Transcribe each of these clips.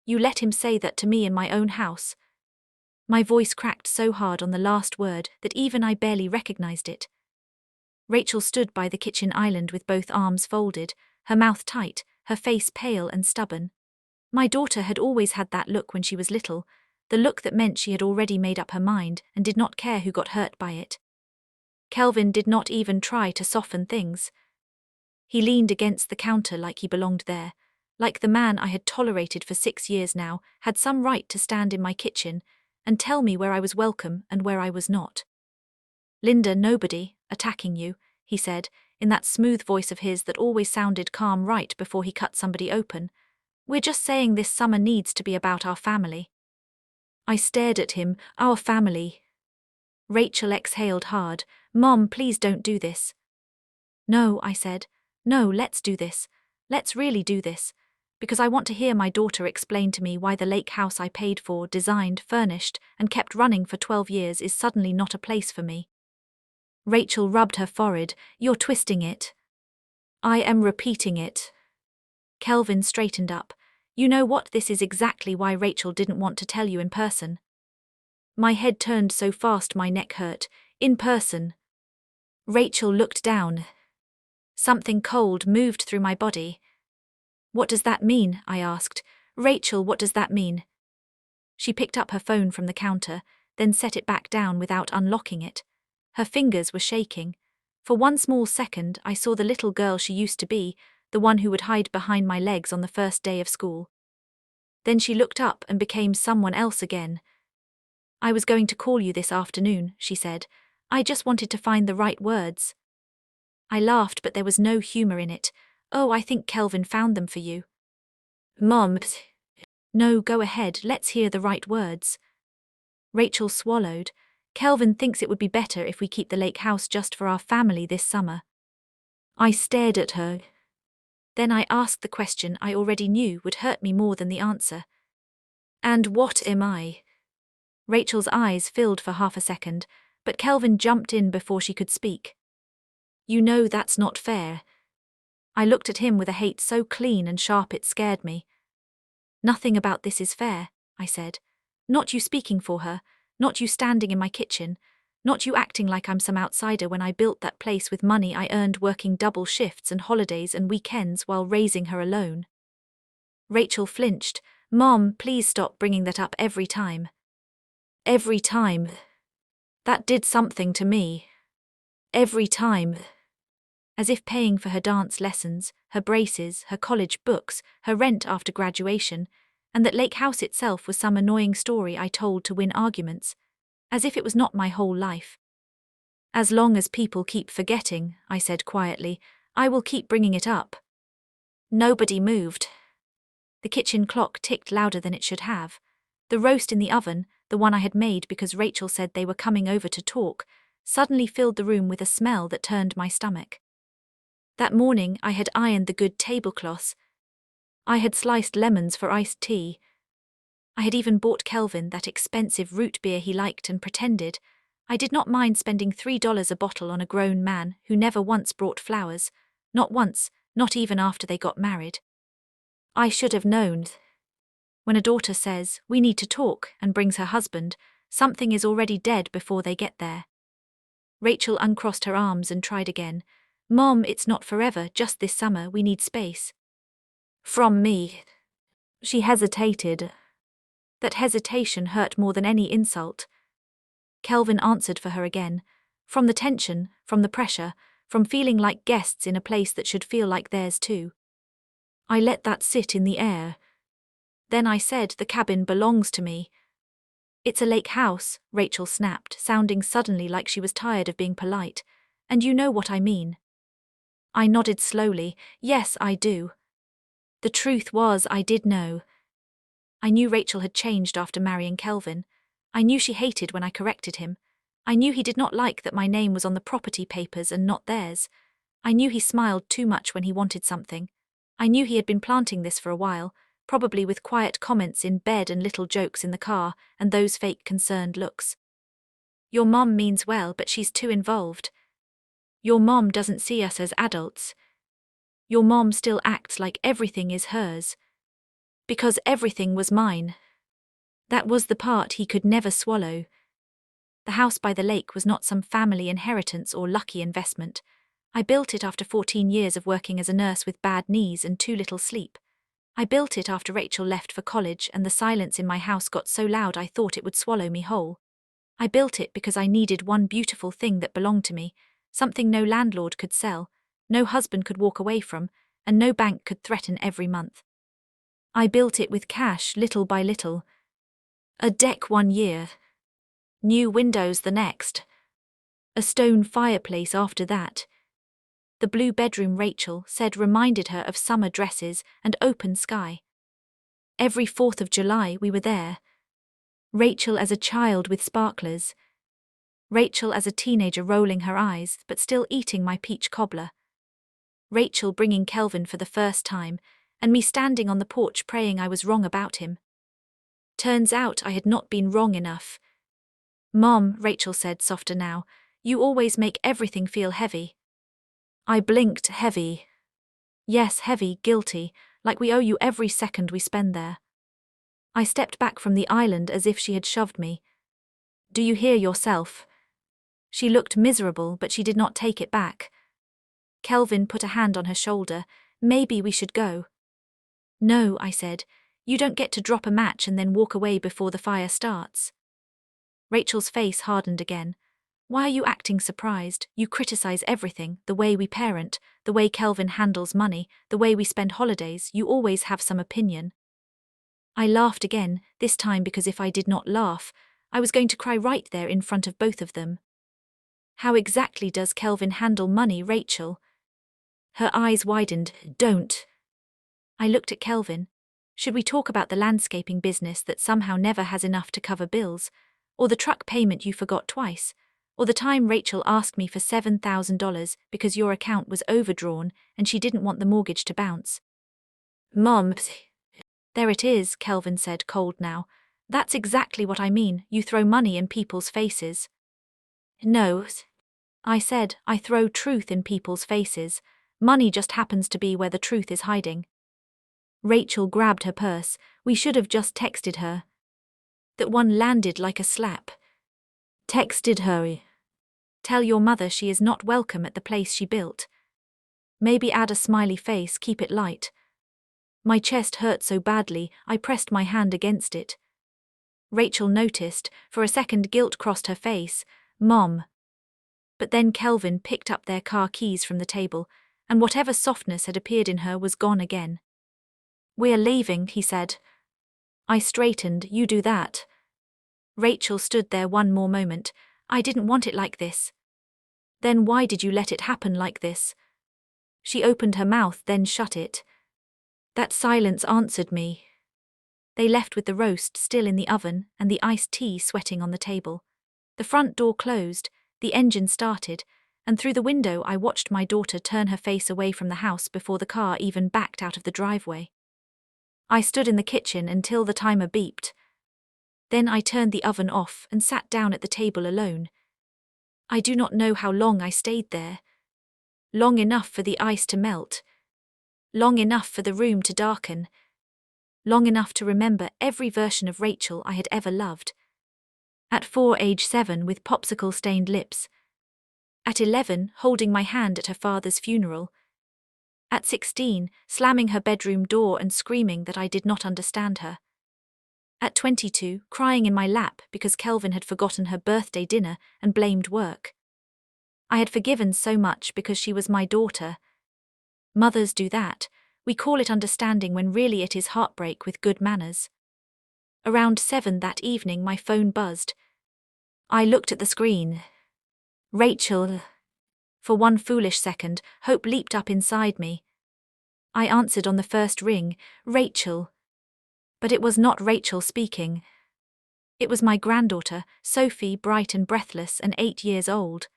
You let him say that to me in my own house. My voice cracked so hard on the last word that even I barely recognized it. Rachel stood by the kitchen island with both arms folded, her mouth tight, her face pale and stubborn. My daughter had always had that look when she was little, the look that meant she had already made up her mind and did not care who got hurt by it. Kelvin did not even try to soften things. He leaned against the counter like he belonged there, like the man I had tolerated for 6 years now had some right to stand in my kitchen and tell me where I was welcome and where I was not. Linda, nobody attacking you, he said, in that smooth voice of his that always sounded calm right before he cut somebody open. We're just saying this summer needs to be about our family. I stared at him. Our family. Rachel exhaled hard. Mom, please don't do this. No, I said. No, let's do this. Let's really do this. Because I want to hear my daughter explain to me why the lake house I paid for, designed, furnished, and kept running for 12 years is suddenly not a place for me. Rachel rubbed her forehead. You're twisting it. I am repeating it. Kelvin straightened up. You know what, this is exactly why Rachel didn't want to tell you in person. My head turned so fast my neck hurt. In person. Rachel looked down. Something cold moved through my body. What does that mean? I asked. Rachel, what does that mean? She picked up her phone from the counter, then set it back down without unlocking it. Her fingers were shaking. For one small second, I saw the little girl she used to be, the one who would hide behind my legs on the first day of school. Then she looked up and became someone else again. I was going to call you this afternoon, she said. I just wanted to find the right words. I laughed, but there was no humor in it. Oh, I think Kelvin found them for you. Mom. No, go ahead, let's hear the right words. Rachel swallowed. Kelvin thinks it would be better if we keep the lake house just for our family this summer. I stared at her. Then I asked the question I already knew would hurt me more than the answer. And what am I? Rachel's eyes filled for half a second, but Kelvin jumped in before she could speak. You know that's not fair. I looked at him with a hate so clean and sharp it scared me. Nothing about this is fair, I said. Not you speaking for her, not you standing in my kitchen, not you acting like I'm some outsider when I built that place with money I earned working double shifts and holidays and weekends while raising her alone. Rachel flinched. Mom, please stop bringing that up every time. Every time. That did something to me. Every time. As if paying for her dance lessons, her braces, her college books, her rent after graduation, and that Lake House itself was some annoying story I told to win arguments, as if it was not my whole life. As long as people keep forgetting, I said quietly, I will keep bringing it up. Nobody moved. The kitchen clock ticked louder than it should have. The roast in the oven, the one I had made because Rachel said they were coming over to talk, suddenly filled the room with a smell that turned my stomach. That morning I had ironed the good tablecloths. I had sliced lemons for iced tea. I had even bought Kelvin that expensive root beer he liked and pretended I did not mind spending $3 a bottle on a grown man who never once brought flowers, not once, not even after they got married. I should have known. When a daughter says, we need to talk, and brings her husband, something is already dead before they get there. Rachel uncrossed her arms and tried again. Mom, it's not forever, just this summer, we need space. From me. She hesitated. That hesitation hurt more than any insult. Kelvin answered for her again. From the tension, from the pressure, from feeling like guests in a place that should feel like theirs too. I let that sit in the air. Then I said, the cabin belongs to me. It's a lake house, Rachel snapped, sounding suddenly like she was tired of being polite. And you know what I mean. I nodded slowly. Yes, I do. The truth was, I did know. I knew Rachel had changed after marrying Kelvin. I knew she hated when I corrected him. I knew he did not like that my name was on the property papers and not theirs. I knew he smiled too much when he wanted something. I knew he had been planting this for a while, probably with quiet comments in bed and little jokes in the car and those fake concerned looks. Your mom means well, but she's too involved. Your mom doesn't see us as adults. Your mom still acts like everything is hers. Because everything was mine. That was the part he could never swallow. The house by the lake was not some family inheritance or lucky investment. I built it after 14 years of working as a nurse with bad knees and too little sleep. I built it after Rachel left for college and the silence in my house got so loud I thought it would swallow me whole. I built it because I needed one beautiful thing that belonged to me, something no landlord could sell, no husband could walk away from, and no bank could threaten every month. I built it with cash, little by little. A deck 1 year. New windows the next. A stone fireplace after that. The blue bedroom Rachel said reminded her of summer dresses and open sky. Every 4th of July we were there. Rachel as a child with sparklers. Rachel as a teenager rolling her eyes but still eating my peach cobbler. Rachel bringing Kelvin for the first time, and me standing on the porch praying I was wrong about him. Turns out I had not been wrong enough. "Mom," Rachel said softer now, "you always make everything feel heavy." I blinked, heavy. Yes, heavy, guilty, like we owe you every second we spend there. I stepped back from the island as if she had shoved me. "Do you hear yourself?" She looked miserable, but she did not take it back. Kelvin put a hand on her shoulder. "Maybe we should go." "No," I said. "You don't get to drop a match and then walk away before the fire starts." Rachel's face hardened again. "Why are you acting surprised? You criticize everything, the way we parent, the way Kelvin handles money, the way we spend holidays. You always have some opinion." I laughed again, this time because if I did not laugh, I was going to cry right there in front of both of them. "How exactly does Kelvin handle money, Rachel?" Her eyes widened. "Don't." I looked at Kelvin. Should we talk about the landscaping business that somehow never has enough to cover bills, or the truck payment you forgot twice, or the time Rachel asked me for $7,000 because your account was overdrawn and she didn't want the mortgage to bounce? "Mom." "There it is," Kelvin said, cold now. "That's exactly what I mean. You throw money in people's faces." "No," I said, "I throw truth in people's faces. Money just happens to be where the truth is hiding." Rachel grabbed her purse. "We should have just texted her." That one landed like a slap. "Texted her. Tell your mother she is not welcome at the place she built. Maybe add a smiley face, keep it light." My chest hurt so badly, I pressed my hand against it. Rachel noticed. For a second guilt crossed her face. "Mom." But then Kelvin picked up their car keys from the table, and whatever softness had appeared in her was gone again. "We're leaving," he said. I straightened. "You do that." Rachel stood there one more moment. "I didn't want it like this." "Then why did you let it happen like this?" She opened her mouth, then shut it. That silence answered me. They left with the roast still in the oven and the iced tea sweating on the table. The front door closed, the engine started, and through the window I watched my daughter turn her face away from the house before the car even backed out of the driveway. I stood in the kitchen until the timer beeped. Then I turned the oven off and sat down at the table alone. I do not know how long I stayed there. Long enough for the ice to melt. Long enough for the room to darken. Long enough to remember every version of Rachel I had ever loved. At 4, age 7, with popsicle-stained lips. At 11, holding my hand at her father's funeral. At 16, slamming her bedroom door and screaming that I did not understand her. At 22, crying in my lap because Kelvin had forgotten her birthday dinner and blamed work. I had forgiven so much because she was my daughter. Mothers do that. We call it understanding when really it is heartbreak with good manners. Around 7 that evening my phone buzzed. I looked at the screen. "Rachel." For one foolish second, hope leaped up inside me. I answered on the first ring, "Rachel." But it was not Rachel speaking. It was my granddaughter, Sophie, bright and breathless and 8 years old.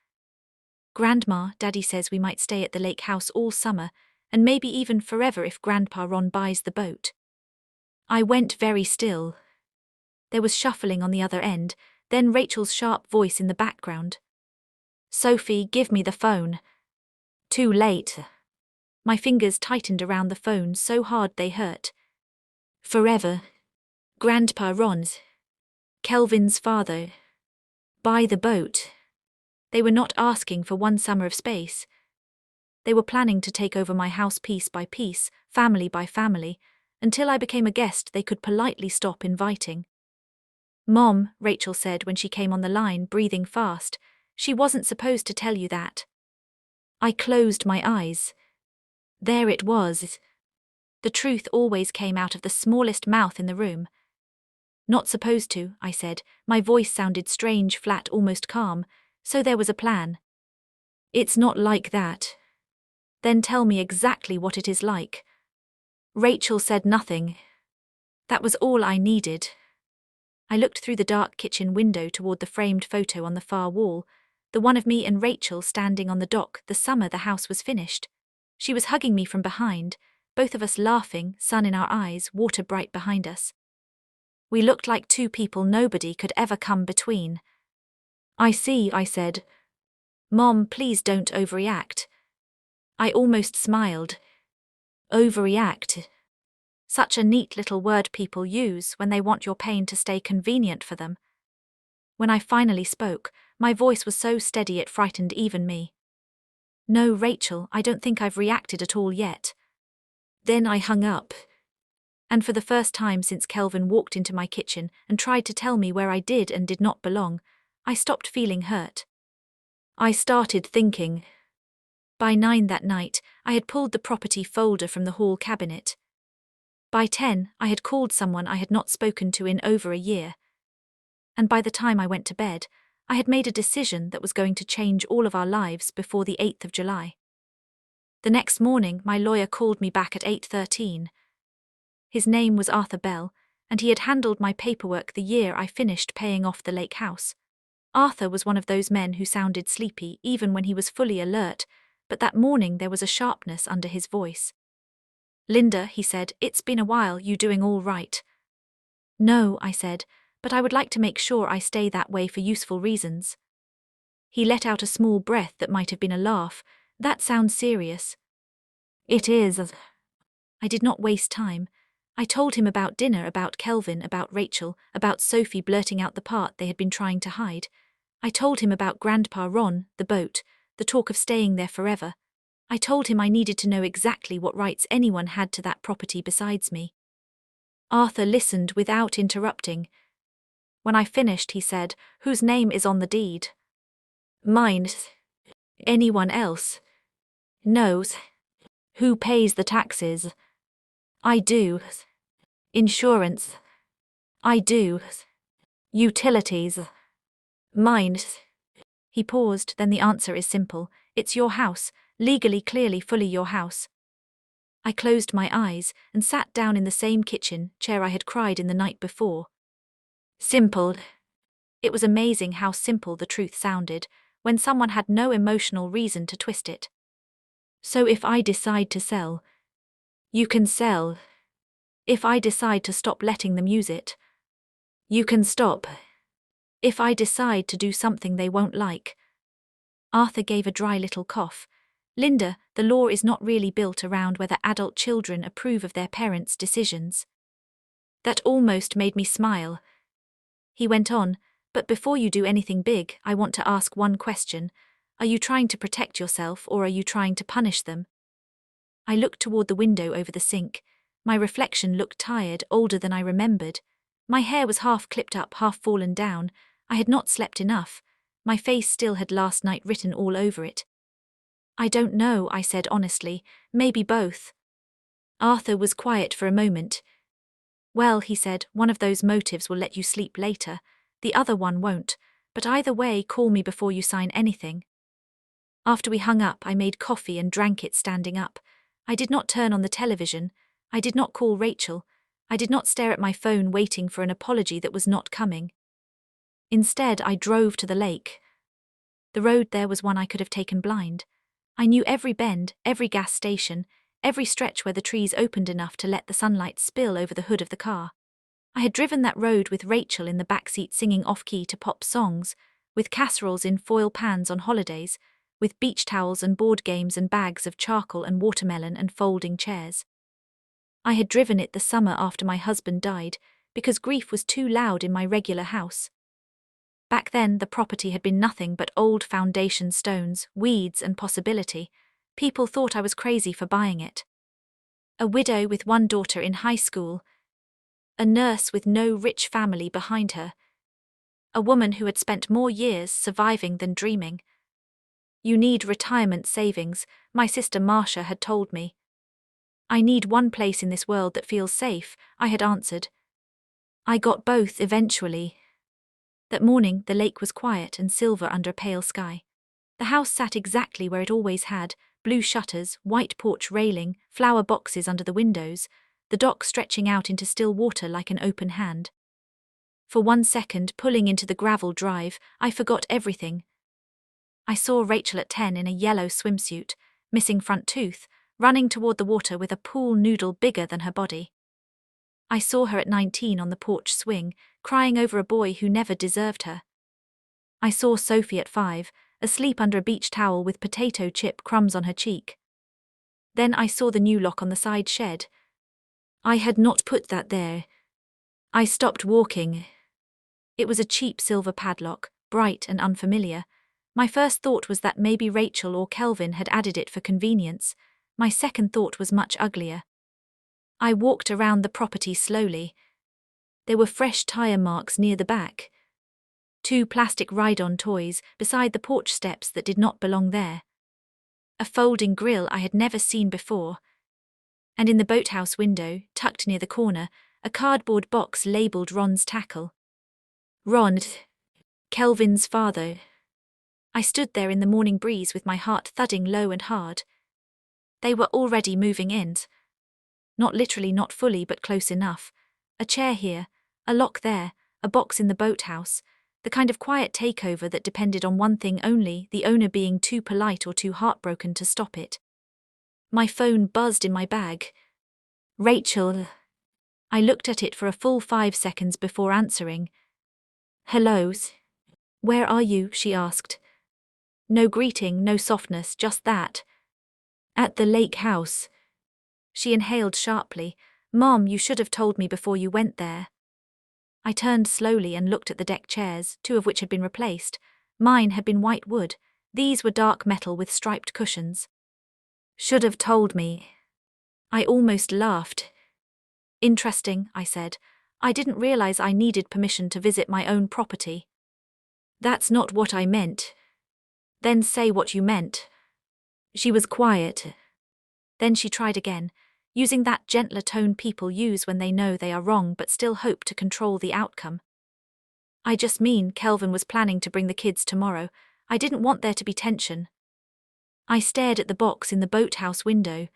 "Grandma, Daddy says we might stay at the lake house all summer, and maybe even forever if Grandpa Ron buys the boat." I went very still. There was shuffling on the other end, then Rachel's sharp voice in the background. "Sophie, give me the phone." Too late. My fingers tightened around the phone so hard they hurt. Forever. Grandpa Ron's. Kelvin's father. Buy the boat. They were not asking for one summer of space. They were planning to take over my house piece by piece, family by family, until I became a guest they could politely stop inviting. Mom, Rachel said when she came on the line, breathing fast, she wasn't supposed to tell you that. I closed my eyes. There it was. The truth always came out of the smallest mouth in the room. Not supposed to, I said. My voice sounded strange, flat, almost calm. So there was a plan. It's not like that. Then tell me exactly what it is like. Rachel said nothing. That was all I needed. I looked through the dark kitchen window toward the framed photo on the far wall, the one of me and Rachel standing on the dock the summer the house was finished. She was hugging me from behind, both of us laughing, sun in our eyes, water bright behind us. We looked like two people nobody could ever come between. I see, I said. Mom, please don't overreact. I almost smiled. Overreact. Such a neat little word people use when they want your pain to stay convenient for them. When I finally spoke, my voice was so steady it frightened even me. No, Rachel, I don't think I've reacted at all yet. Then I hung up. And for the first time since Kelvin walked into my kitchen and tried to tell me where I did and did not belong, I stopped feeling hurt. I started thinking. By 9 that night, I had pulled the property folder from the hall cabinet. By 10, I had called someone I had not spoken to in over a year. And by the time I went to bed, I had made a decision that was going to change all of our lives before the 8th of July. The next morning, my lawyer called me back at 8:13. His name was Arthur Bell, and he had handled my paperwork the year I finished paying off the lake house. Arthur was one of those men who sounded sleepy even when he was fully alert, but that morning there was a sharpness under his voice. Linda, he said, it's been a while, you doing all right? No, I said, but I would like to make sure I stay that way for useful reasons. He let out a small breath that might have been a laugh. That sounds serious. It is. I did not waste time. I told him about dinner, about Kelvin, about Rachel, about Sophie blurting out the part they had been trying to hide. I told him about Grandpa Ron, the boat, the talk of staying there forever. I told him I needed to know exactly what rights anyone had to that property besides me. Arthur listened without interrupting. When I finished, he said, "Whose name is on the deed?" Mine. Anyone else? No. Who pays the taxes? I do. Insurance? I do. Utilities? Mine. He paused, then the answer is simple. It's your house, legally, clearly, fully your house. I closed my eyes and sat down in the same kitchen chair I had cried in the night before. Simple. It was amazing how simple the truth sounded when someone had no emotional reason to twist it. So if I decide to sell, you can sell. If I decide to stop letting them use it, you can stop. If I decide to do something they won't like. Arthur gave a dry little cough. Linda, the law is not really built around whether adult children approve of their parents' decisions. That almost made me smile. He went on, but before you do anything big, I want to ask one question. Are you trying to protect yourself or are you trying to punish them? I looked toward the window over the sink. My reflection looked tired, older than I remembered. My hair was half clipped up, half fallen down. I had not slept enough. My face still had last night written all over it. I don't know, I said honestly. Maybe both. Arthur was quiet for a moment. Well, he said, one of those motives will let you sleep later. The other one won't. But either way, call me before you sign anything. After we hung up, I made coffee and drank it standing up. I did not turn on the television. I did not call Rachel. I did not stare at my phone waiting for an apology that was not coming. Instead, I drove to the lake. The road there was one I could have taken blind. I knew every bend, every gas station, every stretch where the trees opened enough to let the sunlight spill over the hood of the car. I had driven that road with Rachel in the backseat singing off-key to pop songs, with casseroles in foil pans on holidays, with beach towels and board games and bags of charcoal and watermelon and folding chairs. I had driven it the summer after my husband died, because grief was too loud in my regular house. Back then, the property had been nothing but old foundation stones, weeds, and possibility. People thought I was crazy for buying it. A widow with one daughter in high school. A nurse with no rich family behind her. A woman who had spent more years surviving than dreaming. You need retirement savings, my sister Marcia had told me. I need one place in this world that feels safe, I had answered. I got both eventually. That morning, the lake was quiet and silver under a pale sky. The house sat exactly where it always had, blue shutters, white porch railing, flower boxes under the windows, the dock stretching out into still water like an open hand. For 1 second, pulling into the gravel drive, I forgot everything. I saw Rachel at 10 in a yellow swimsuit, missing front tooth, running toward the water with a pool noodle bigger than her body. I saw her at 19 on the porch swing, crying over a boy who never deserved her. I saw Sophie at 5, asleep under a beach towel with potato chip crumbs on her cheek. Then I saw the new lock on the side shed. I had not put that there. I stopped walking. It was a cheap silver padlock, bright and unfamiliar. My first thought was that maybe Rachel or Kelvin had added it for convenience. My second thought was much uglier. I walked around the property slowly. There were fresh tire marks near the back. 2 plastic ride-on toys beside the porch steps that did not belong there. A folding grill I had never seen before. And in the boathouse window, tucked near the corner, a cardboard box labeled Ron's tackle. Ron, Kelvin's father. I stood there in the morning breeze with my heart thudding low and hard. They were already moving in. Not literally, not fully, but close enough. A chair here, a lock there, a box in the boathouse, the kind of quiet takeover that depended on one thing only, the owner being too polite or too heartbroken to stop it. My phone buzzed in my bag. Rachel. I looked at it for a full 5 seconds before answering. Hello. Where are you? She asked. No greeting, no softness, just that. At the lake house. She inhaled sharply. Mom, you should have told me before you went there. I turned slowly and looked at the deck chairs, 2 of which had been replaced. Mine had been white wood. These were dark metal with striped cushions. Should have told me. I almost laughed. Interesting, I said. I didn't realize I needed permission to visit my own property. That's not what I meant. Then say what you meant. She was quiet. Then she tried again, using that gentler tone people use when they know they are wrong but still hope to control the outcome. I just mean Kelvin was planning to bring the kids tomorrow. I didn't want there to be tension. I stared at the box in the boathouse window.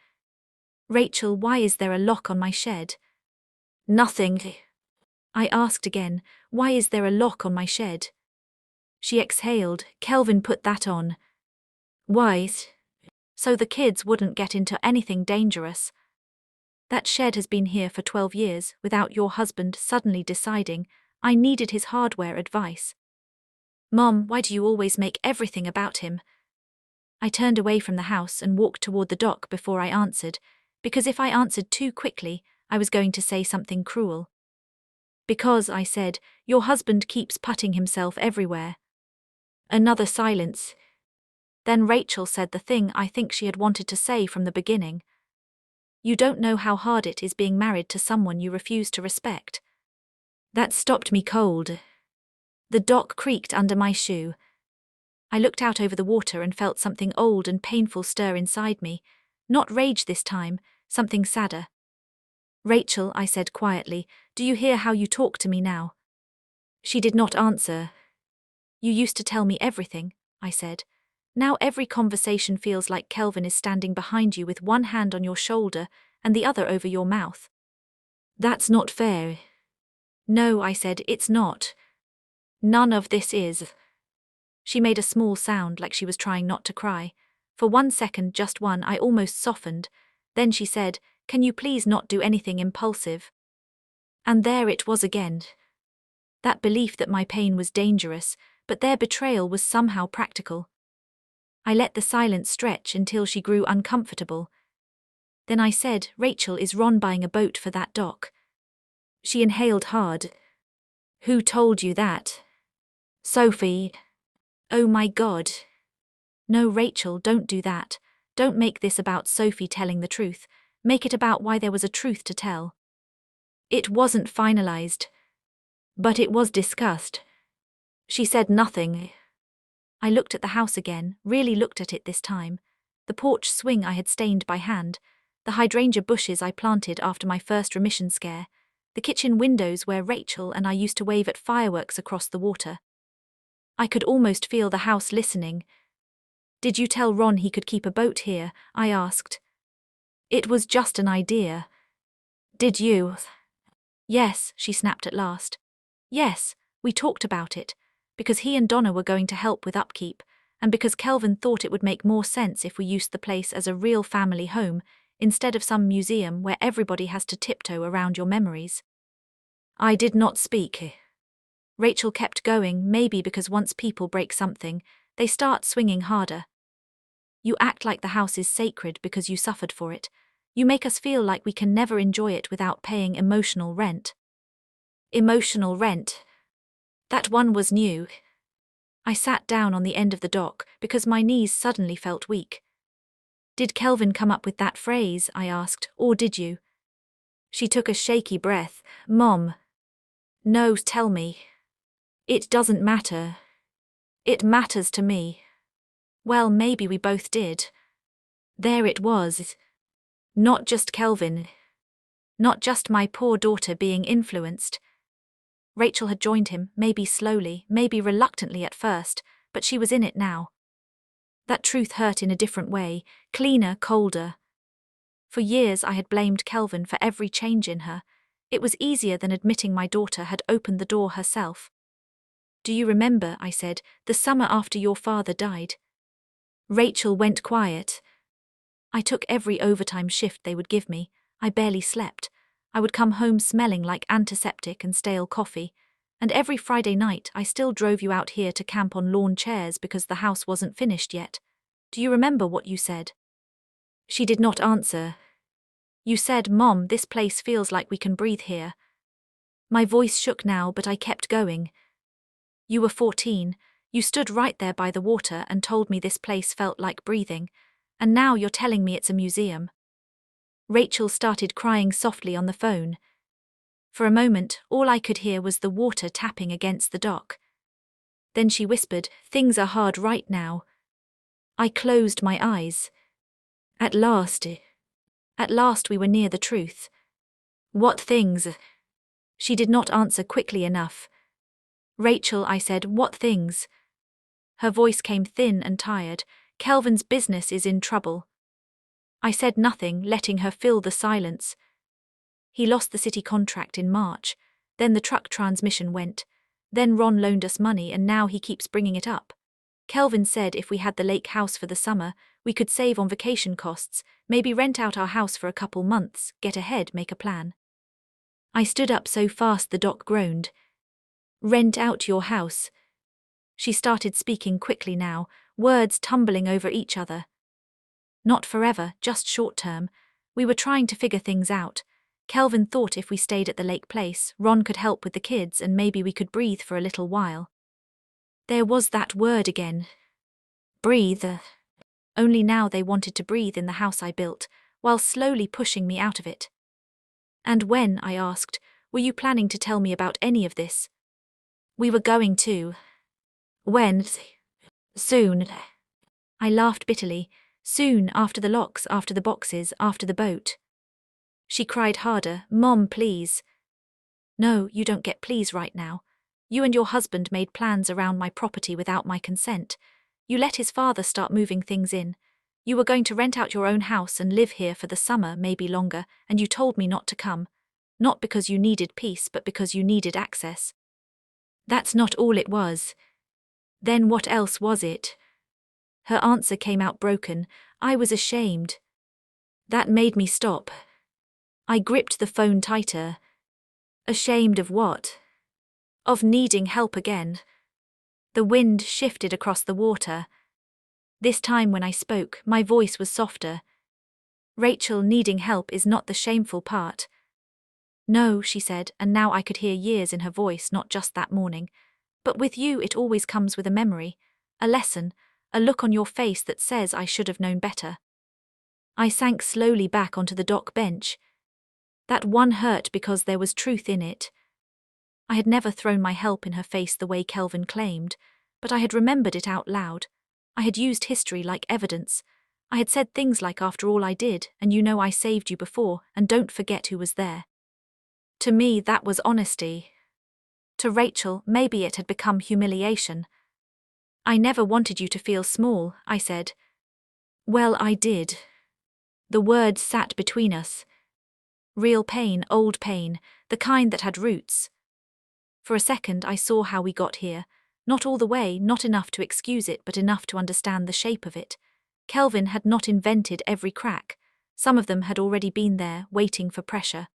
Rachel, why is there a lock on my shed? Nothing. I asked again, why is there a lock on my shed? She exhaled. Kelvin put that on. Why? So the kids wouldn't get into anything dangerous. That shed has been here for 12 years without your husband suddenly deciding I needed his hardware advice. Mom, why do you always make everything about him? I turned away from the house and walked toward the dock before I answered, because if I answered too quickly, I was going to say something cruel. Because, I said, your husband keeps putting himself everywhere. Another silence. Then Rachel said the thing I think she had wanted to say from the beginning. You don't know how hard it is being married to someone you refuse to respect. That stopped me cold. The dock creaked under my shoe. I looked out over the water and felt something old and painful stir inside me. Not rage this time, something sadder. Rachel, I said quietly, do you hear how you talk to me now? She did not answer. You used to tell me everything, I said. Now every conversation feels like Kelvin is standing behind you with one hand on your shoulder and the other over your mouth. That's not fair. No, I said, it's not. None of this is. She made a small sound like she was trying not to cry. For 1 second, just one, I almost softened. Then she said, can you please not do anything impulsive? And there it was again. That belief that my pain was dangerous, but their betrayal was somehow practical. I let the silence stretch until she grew uncomfortable. Then I said, Rachel, is Ron buying a boat for that dock? She inhaled hard. Who told you that? Sophie. Oh my God. No, Rachel, don't do that. Don't make this about Sophie telling the truth. Make it about why there was a truth to tell. It wasn't finalized. But it was discussed. She said nothing. I looked at the house again, really looked at it this time. The porch swing I had stained by hand, the hydrangea bushes I planted after my first remission scare, the kitchen windows where Rachel and I used to wave at fireworks across the water. I could almost feel the house listening. Did you tell Ron he could keep a boat here? I asked. It was just an idea. Did you? Yes, she snapped at last. Yes, we talked about it, because he and Donna were going to help with upkeep, and because Kelvin thought it would make more sense if we used the place as a real family home, instead of some museum where everybody has to tiptoe around your memories. I did not speak. Rachel kept going, maybe because once people break something, they start swinging harder. You act like the house is sacred because you suffered for it. You make us feel like we can never enjoy it without paying emotional rent. Emotional rent. That one was new. I sat down on the end of the dock because my knees suddenly felt weak. Did Kelvin come up with that phrase, I asked, or did you? She took a shaky breath. Mom. No, tell me. It doesn't matter. It matters to me. Well, maybe we both did. There it was. Not just Kelvin. Not just my poor daughter being influenced. Rachel had joined him, maybe slowly, maybe reluctantly at first, but she was in it now. That truth hurt in a different way, cleaner, colder. For years I had blamed Kelvin for every change in her. It was easier than admitting my daughter had opened the door herself. Do you remember, I said, the summer after your father died? Rachel went quiet. I took every overtime shift they would give me. I barely slept. I would come home smelling like antiseptic and stale coffee. And every Friday night I still drove you out here to camp on lawn chairs because the house wasn't finished yet. Do you remember what you said? She did not answer. You said, Mom, this place feels like we can breathe here. My voice shook now, but I kept going. You were 14. You stood right there by the water and told me this place felt like breathing. And now you're telling me it's a museum. Rachel started crying softly on the phone. For a moment, all I could hear was the water tapping against the dock. Then she whispered, Things are hard right now. I closed my eyes. At last we were near the truth. What things? She did not answer quickly enough. Rachel, I said, what things? Her voice came thin and tired. Kelvin's business is in trouble. I said nothing, letting her fill the silence. He lost the city contract in March. Then the truck transmission went. Then Ron loaned us money and now he keeps bringing it up. Kelvin said if we had the lake house for the summer, we could save on vacation costs, maybe rent out our house for a couple months, get ahead, make a plan. I stood up so fast the doc groaned. Rent out your house. She started speaking quickly now, words tumbling over each other. Not forever, just short term. We were trying to figure things out. Kelvin thought if we stayed at the lake place, Ron could help with the kids and maybe we could breathe for a little while. There was that word again. Breathe. Only now they wanted to breathe in the house I built, while slowly pushing me out of it. And when, I asked, were you planning to tell me about any of this? We were going to. When? Soon. I laughed bitterly. Soon, after the locks, after the boxes, after the boat. She cried harder, Mom, please. No, you don't get please right now. You and your husband made plans around my property without my consent. You let his father start moving things in. You were going to rent out your own house and live here for the summer, maybe longer, and you told me not to come. Not because you needed peace, but because you needed access. That's not all it was. Then what else was it? Her answer came out broken. I was ashamed. That made me stop. I gripped the phone tighter. Ashamed of what? Of needing help again. The wind shifted across the water. This time when I spoke, my voice was softer. Rachel, needing help is not the shameful part. No, she said, and now I could hear years in her voice, not just that morning. But with you it always comes with a memory, a lesson, a look on your face that says I should have known better. I sank slowly back onto the dock bench. That one hurt because there was truth in it. I had never thrown my help in her face the way Kelvin claimed, but I had remembered it out loud. I had used history like evidence. I had said things like, after all I did, and you know I saved you before, and don't forget who was there. To me, that was honesty. To Rachel, maybe it had become humiliation. I never wanted you to feel small, I said. Well, I did. The words sat between us. Real pain, old pain, the kind that had roots. For a second I saw how we got here. Not all the way, not enough to excuse it, but enough to understand the shape of it. Kelvin had not invented every crack. Some of them had already been there, waiting for pressure.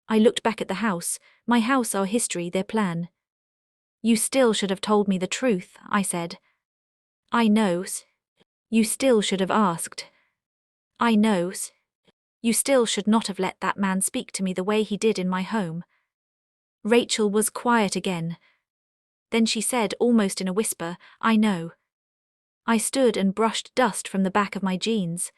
I looked back at the house, my house, our history, their plan. You still should have told me the truth, I said. I knows. You still should have asked. I knows. You still should not have let that man speak to me the way he did in my home. Rachel was quiet again. Then she said, almost in a whisper, I know. I stood and brushed dust from the back of my jeans.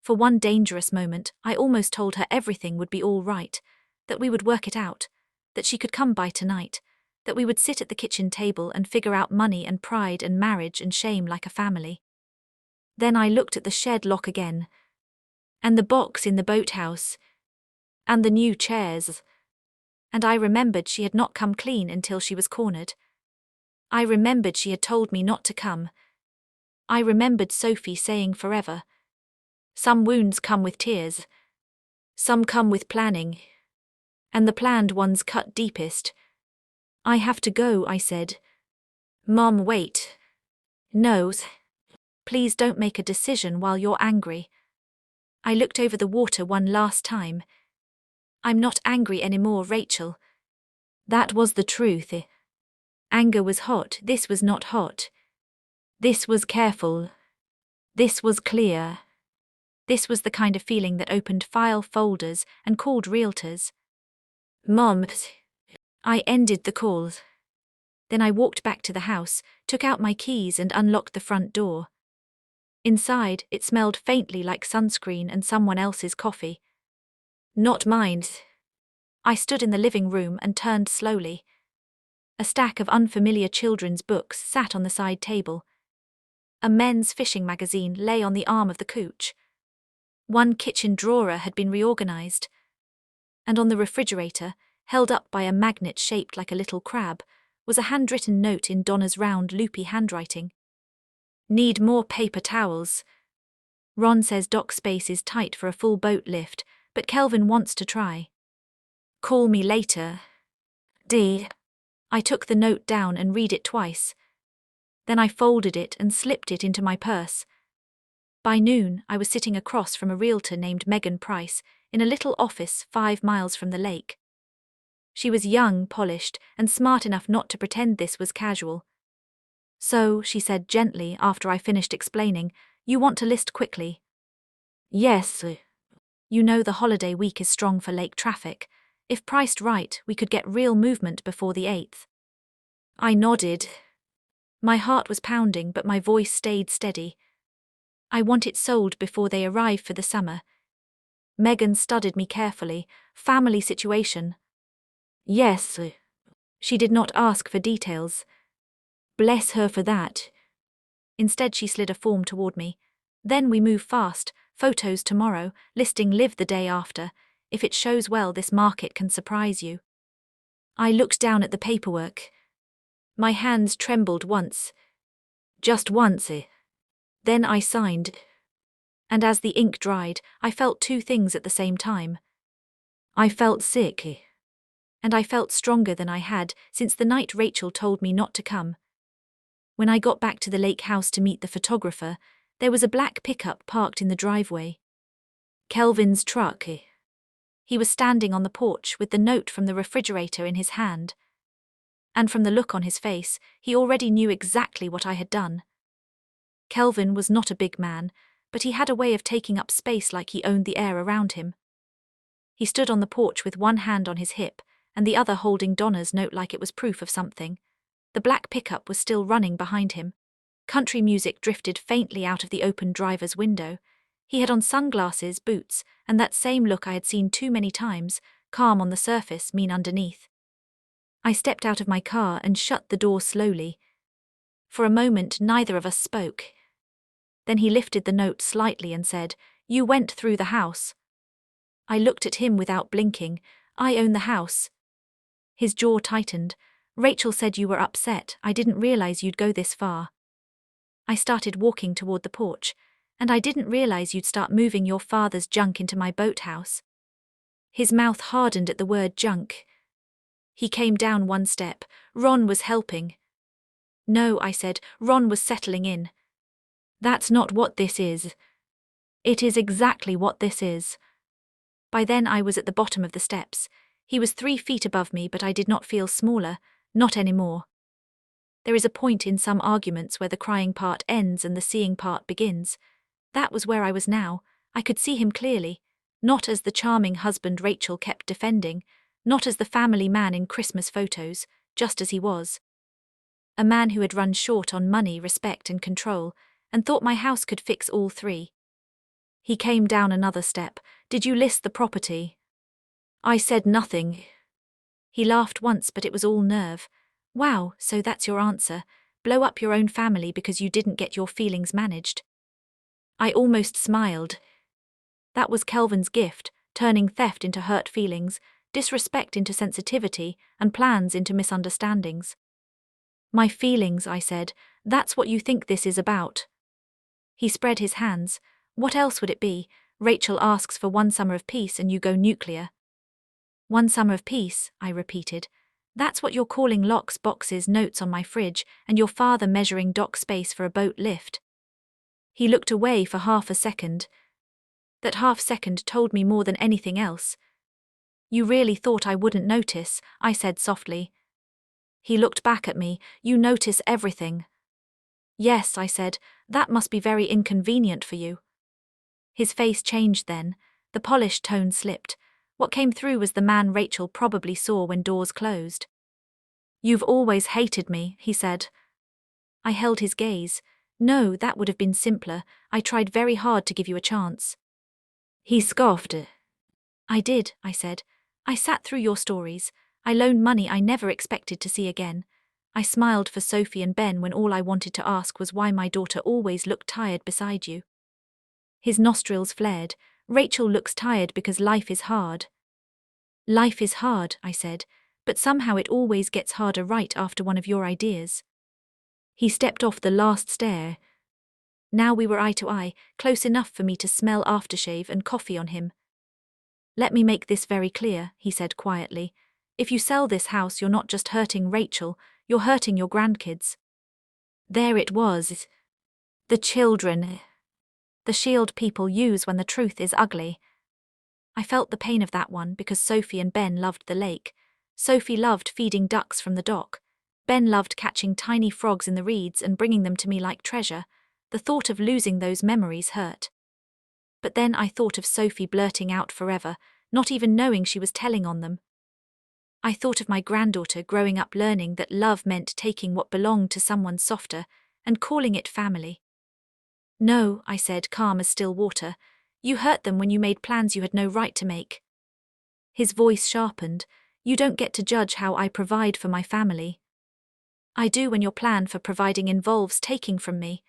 For one dangerous moment, I almost told her everything would be all right, that we would work it out, that she could come by tonight, that we would sit at the kitchen table and figure out money and pride and marriage and shame like a family. Then I looked at the shed lock again, and the box in the boathouse, and the new chairs, and I remembered she had not come clean until she was cornered. I remembered she had told me not to come. I remembered Sophie saying forever. Some wounds come with tears. Some come with planning. And the planned ones cut deepest. I have to go, I said. Mom, wait. No. Please don't make a decision while you're angry. I looked over the water one last time. I'm not angry anymore, Rachel. That was the truth. Anger was hot, this was not hot. This was careful. This was clear. This was the kind of feeling that opened file folders and called realtors. Mom, I ended the call. Then I walked back to the house, took out my keys and unlocked the front door. Inside, it smelled faintly like sunscreen and someone else's coffee. Not mine. I stood in the living room and turned slowly. A stack of unfamiliar children's books sat on the side table. A men's fishing magazine lay on the arm of the couch. One kitchen drawer had been reorganized. And on the refrigerator, held up by a magnet shaped like a little crab, was a handwritten note in Donna's round, loopy handwriting. Need more paper towels. Ron says dock space is tight for a full boat lift, but Kelvin wants to try. Call me later. D. I took the note down and read it twice. Then I folded it and slipped it into my purse. By noon, I was sitting across from a realtor named Megan Price in a little office 5 miles from the lake. She was young, polished, and smart enough not to pretend this was casual. So, she said gently after I finished explaining, you want to list quickly? Yes. You know the holiday week is strong for lake traffic. If priced right, we could get real movement before the 8th. I nodded. My heart was pounding, but my voice stayed steady. I want it sold before they arrive for the summer. Megan studied me carefully. Family situation. Yes. She did not ask for details. Bless her for that. Instead, she slid a form toward me. Then we move fast. Photos tomorrow, listing live the day after. If it shows well, this market can surprise you. I looked down at the paperwork. My hands trembled once. Just once. Then I signed. And as the ink dried, I felt two things at the same time. I felt sick. And I felt stronger than I had since the night Rachel told me not to come. When I got back to the lake house to meet the photographer, there was a black pickup parked in the driveway. Kelvin's truck. He was standing on the porch with the note from the refrigerator in his hand. And from the look on his face, he already knew exactly what I had done. Kelvin was not a big man, but he had a way of taking up space like he owned the air around him. He stood on the porch with one hand on his hip, and the other holding Donna's note like it was proof of something. The black pickup was still running behind him. Country music drifted faintly out of the open driver's window. He had on sunglasses, boots, and that same look I had seen too many times, calm on the surface, mean underneath. I stepped out of my car and shut the door slowly. For a moment, neither of us spoke. Then he lifted the note slightly and said, "You went through the house." I looked at him without blinking. "I own the house." His jaw tightened. "Rachel said you were upset. I didn't realize you'd go this far." I started walking toward the porch. "And I didn't realize you'd start moving your father's junk into my boathouse." His mouth hardened at the word junk. He came down one step. "Ron was helping." "No," I said, "Ron was settling in." "That's not what this is." "It is exactly what this is." By then I was at the bottom of the steps. He was 3 feet above me, but I did not feel smaller, not anymore. There is a point in some arguments where the crying part ends and the seeing part begins. That was where I was now. I could see him clearly, not as the charming husband Rachel kept defending, not as the family man in Christmas photos, just as he was. A man who had run short on money, respect and control, and thought my house could fix all three. He came down another step. "Did you list the property?" I said nothing. He laughed once, but it was all nerve. "Wow, so that's your answer. Blow up your own family because you didn't get your feelings managed." I almost smiled. That was Kelvin's gift, turning theft into hurt feelings, disrespect into sensitivity, and plans into misunderstandings. "My feelings," I said. "That's what you think this is about." He spread his hands. "What else would it be? Rachel asks for 1 summer of peace and you go nuclear." "1 summer of peace," I repeated. "That's what you're calling locks, boxes, notes on my fridge, and your father measuring dock space for a boat lift." He looked away for half a second. That half second told me more than anything else. "You really thought I wouldn't notice," I said softly. He looked back at me. "You notice everything." "Yes," I said, "that must be very inconvenient for you." His face changed then. The polished tone slipped. What came through was the man Rachel probably saw when doors closed. "You've always hated me," he said. I held his gaze. "No, that would have been simpler. I tried very hard to give you a chance." He scoffed. "I did," I said. "I sat through your stories. I loaned money I never expected to see again. I smiled for Sophie and Ben when all I wanted to ask was why my daughter always looked tired beside you." His nostrils flared. "Rachel looks tired because life is hard." "Life is hard," I said, "but somehow it always gets harder right after one of your ideas." He stepped off the last stair. Now we were eye to eye, close enough for me to smell aftershave and coffee on him. "Let me make this very clear," he said quietly. "If you sell this house, you're not just hurting Rachel, you're hurting your grandkids." There it was. The children. The shield people use when the truth is ugly. I felt the pain of that one because Sophie and Ben loved the lake. Sophie loved feeding ducks from the dock. Ben loved catching tiny frogs in the reeds and bringing them to me like treasure. The thought of losing those memories hurt. But then I thought of Sophie blurting out forever, not even knowing she was telling on them. I thought of my granddaughter growing up learning that love meant taking what belonged to someone softer and calling it family. "No," I said, calm as still water. "You hurt them when you made plans you had no right to make." His voice sharpened. "You don't get to judge how I provide for my family." "I do when your plan for providing involves taking from me."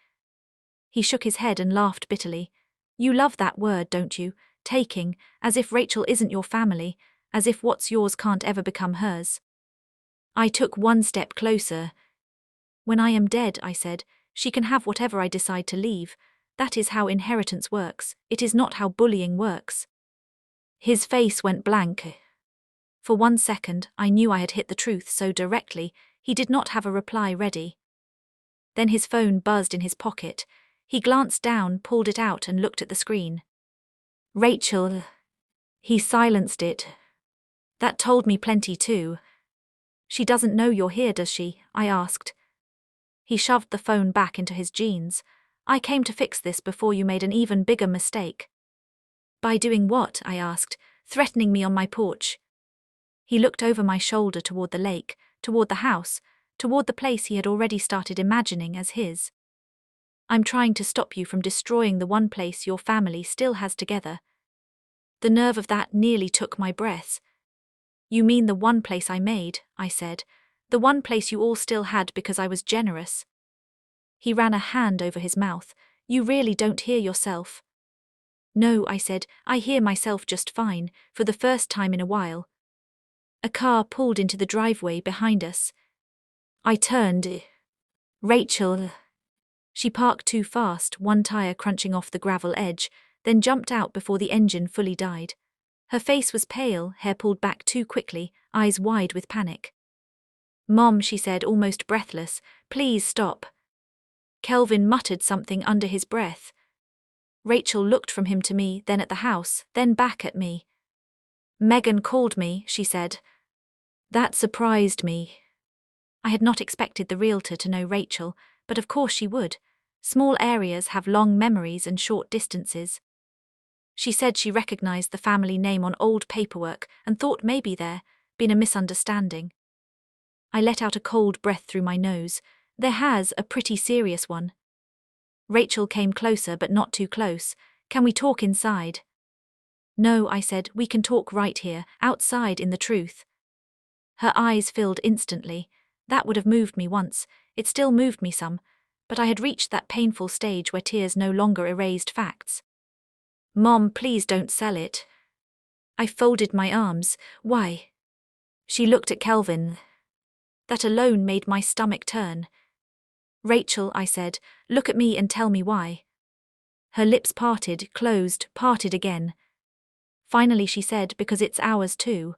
He shook his head and laughed bitterly. "You love that word, don't you? Taking, as if Rachel isn't your family, as if what's yours can't ever become hers." I took 1 step closer. "When I am dead," I said, "she can have whatever I decide to leave. That is how inheritance works. It is not how bullying works." His face went blank. For 1 second, I knew I had hit the truth so directly, he did not have a reply ready. Then his phone buzzed in his pocket. He glanced down, pulled it out and looked at the screen. "Rachel." He silenced it. "That told me plenty too." "She doesn't know you're here, does she?" I asked. He shoved the phone back into his jeans. I came to fix this before you made an even bigger mistake. By doing what? I asked, threatening me on my porch. He looked over my shoulder toward the lake, toward the house, toward the place he had already started imagining as his. I'm trying to stop you from destroying the one place your family still has together. The nerve of that nearly took my breath. You mean the one place I made, I said. The one place you all still had because I was generous. He ran a hand over his mouth. You really don't hear yourself. No, I said, I hear myself just fine, for the first time in a while. A car pulled into the driveway behind us. I turned. Rachel. She parked too fast, one tire crunching off the gravel edge, then jumped out before the engine fully died. Her face was pale, hair pulled back too quickly, eyes wide with panic. Mom, she said, almost breathless, please stop. Kelvin muttered something under his breath. Rachel looked from him to me, then at the house, then back at me. Megan called me, she said. That surprised me. I had not expected the realtor to know Rachel, but of course she would. Small areas have long memories and short distances. She said she recognized the family name on old paperwork and thought maybe there been a misunderstanding. I let out a cold breath through my nose. There has, a pretty serious one. Rachel came closer but not too close. Can we talk inside? No, I said, we can talk right here, outside in the truth. Her eyes filled instantly. That would have moved me once, it still moved me some, but I had reached that painful stage where tears no longer erased facts. Mom, please don't sell it. I folded my arms. Why? She looked at Kelvin. That alone made my stomach turn. Rachel, I said, look at me and tell me why. Her lips parted, closed, parted again. Finally she said, because it's ours too.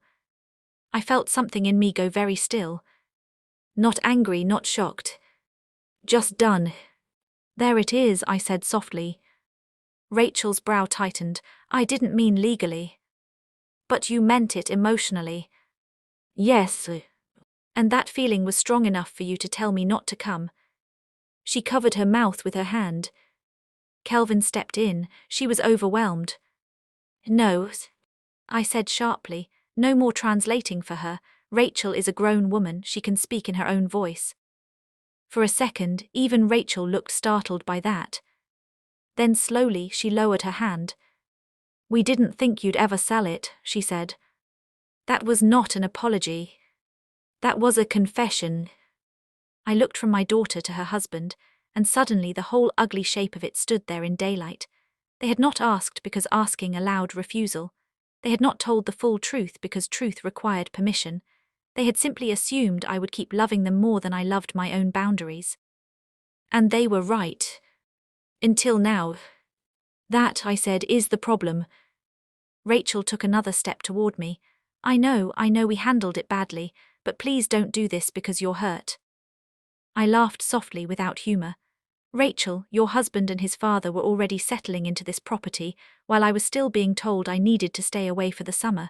I felt something in me go very still. Not angry, not shocked. Just done. There it is, I said softly. Rachel's brow tightened. I didn't mean legally. But you meant it emotionally. Yes. And that feeling was strong enough for you to tell me not to come. She covered her mouth with her hand. Kelvin stepped in. She was overwhelmed. No, I said sharply. No more translating for her. Rachel is a grown woman, she can speak in her own voice. For a second, even Rachel looked startled by that. Then slowly she lowered her hand. We didn't think you'd ever sell it, she said. That was not an apology. That was a confession. I looked from my daughter to her husband, and suddenly the whole ugly shape of it stood there in daylight. They had not asked because asking allowed refusal. They had not told the full truth because truth required permission. They had simply assumed I would keep loving them more than I loved my own boundaries. And they were right. Until now. That, I said, is the problem. Rachel took another step toward me. I know we handled it badly, but please don't do this because you're hurt. I laughed softly without humor. Rachel, your husband and his father were already settling into this property, while I was still being told I needed to stay away for the summer.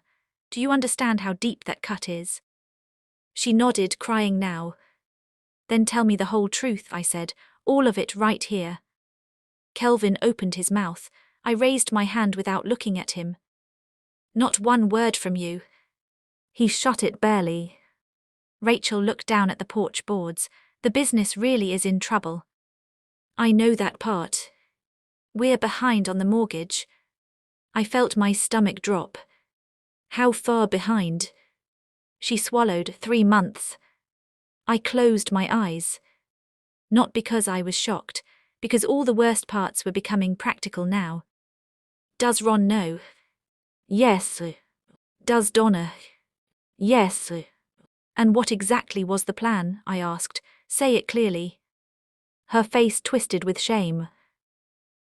Do you understand how deep that cut is? She nodded, crying now. Then tell me the whole truth, I said, all of it right here. Kelvin opened his mouth. I raised my hand without looking at him. Not one word from you. He shut it barely. Rachel looked down at the porch boards. The business really is in trouble. I know that part. We're behind on the mortgage. I felt my stomach drop. How far behind? She swallowed. 3 months. I closed my eyes. Not because I was shocked, because all the worst parts were becoming practical now. Does Ron know? Yes. Does Donna? Yes. And what exactly was the plan? I asked. Say it clearly. Her face twisted with shame.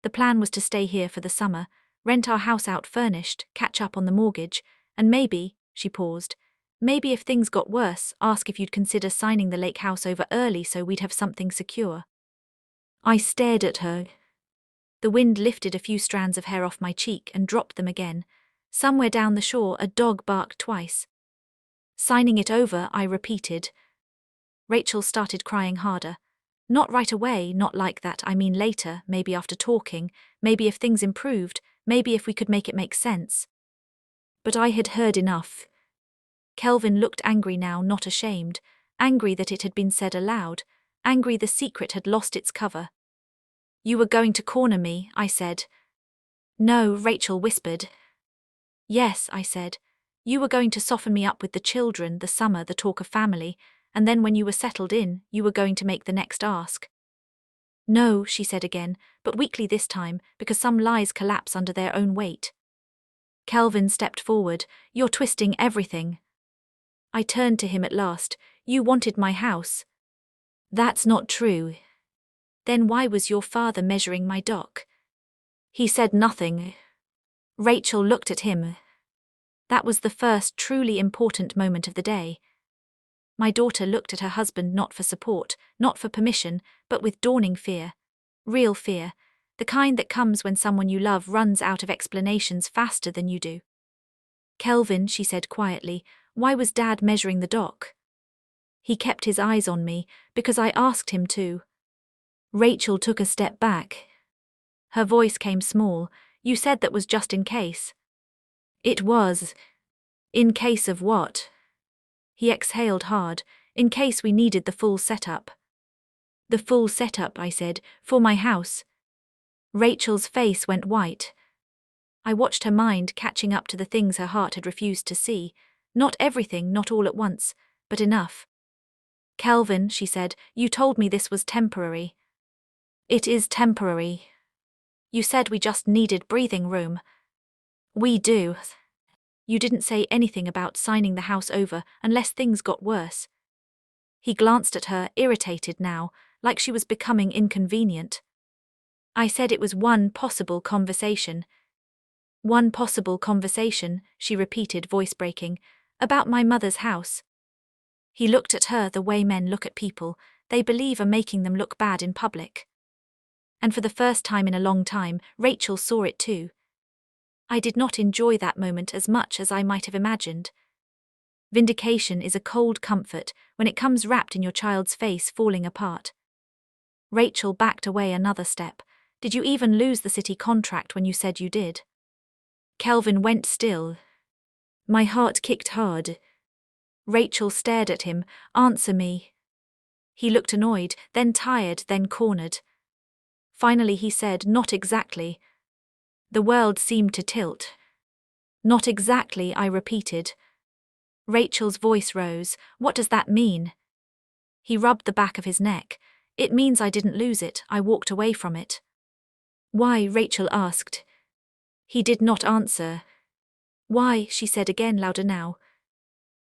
The plan was to stay here for the summer, rent our house out furnished, catch up on the mortgage, and maybe, she paused, maybe if things got worse, ask if you'd consider signing the lake house over early so we'd have something secure. I stared at her. The wind lifted a few strands of hair off my cheek and dropped them again. Somewhere down the shore, a dog barked twice. Signing it over, I repeated. Rachel started crying harder. Not right away, not like that, I mean later, maybe after talking, maybe if things improved, maybe if we could make it make sense. But I had heard enough. Kelvin looked angry now, not ashamed, angry that it had been said aloud, angry the secret had lost its cover. You were going to corner me, I said. No, Rachel whispered. Yes, I said. You were going to soften me up with the children, the summer, the talk of family, and then when you were settled in, you were going to make the next ask. No, she said again, but weakly this time, because some lies collapse under their own weight. Kelvin stepped forward. You're twisting everything. I turned to him at last. You wanted my house. That's not true. Then why was your father measuring my dock? He said nothing. Rachel looked at him. That was the first truly important moment of the day. My daughter looked at her husband not for support, not for permission, but with dawning fear. Real fear. The kind that comes when someone you love runs out of explanations faster than you do. Kelvin, she said quietly, why was Dad measuring the dock? He kept his eyes on me, because I asked him to. Rachel took a step back. Her voice came small. You said that was just in case. It was. In case of what? He exhaled hard. In case we needed the full setup. The full setup, I said, for my house. Rachel's face went white. I watched her mind catching up to the things her heart had refused to see. Not everything, not all at once, but enough. Kelvin, she said, you told me this was temporary. It is temporary. You said we just needed breathing room. We do. You didn't say anything about signing the house over unless things got worse. He glanced at her, irritated now, like she was becoming inconvenient. I said it was one possible conversation. One possible conversation, she repeated, voice breaking, about my mother's house. He looked at her the way men look at people they believe are making them look bad in public. And for the first time in a long time, Rachel saw it too. I did not enjoy that moment as much as I might have imagined. Vindication is a cold comfort when it comes wrapped in your child's face falling apart. Rachel backed away another step. Did you even lose the city contract when you said you did? Kelvin went still. My heart kicked hard. Rachel stared at him. Answer me. He looked annoyed, then tired, then cornered. Finally he said, not exactly. The world seemed to tilt. Not exactly, I repeated. Rachel's voice rose. What does that mean? He rubbed the back of his neck. It means I didn't lose it, I walked away from it. Why? Rachel asked. He did not answer. Why? She said again, louder now.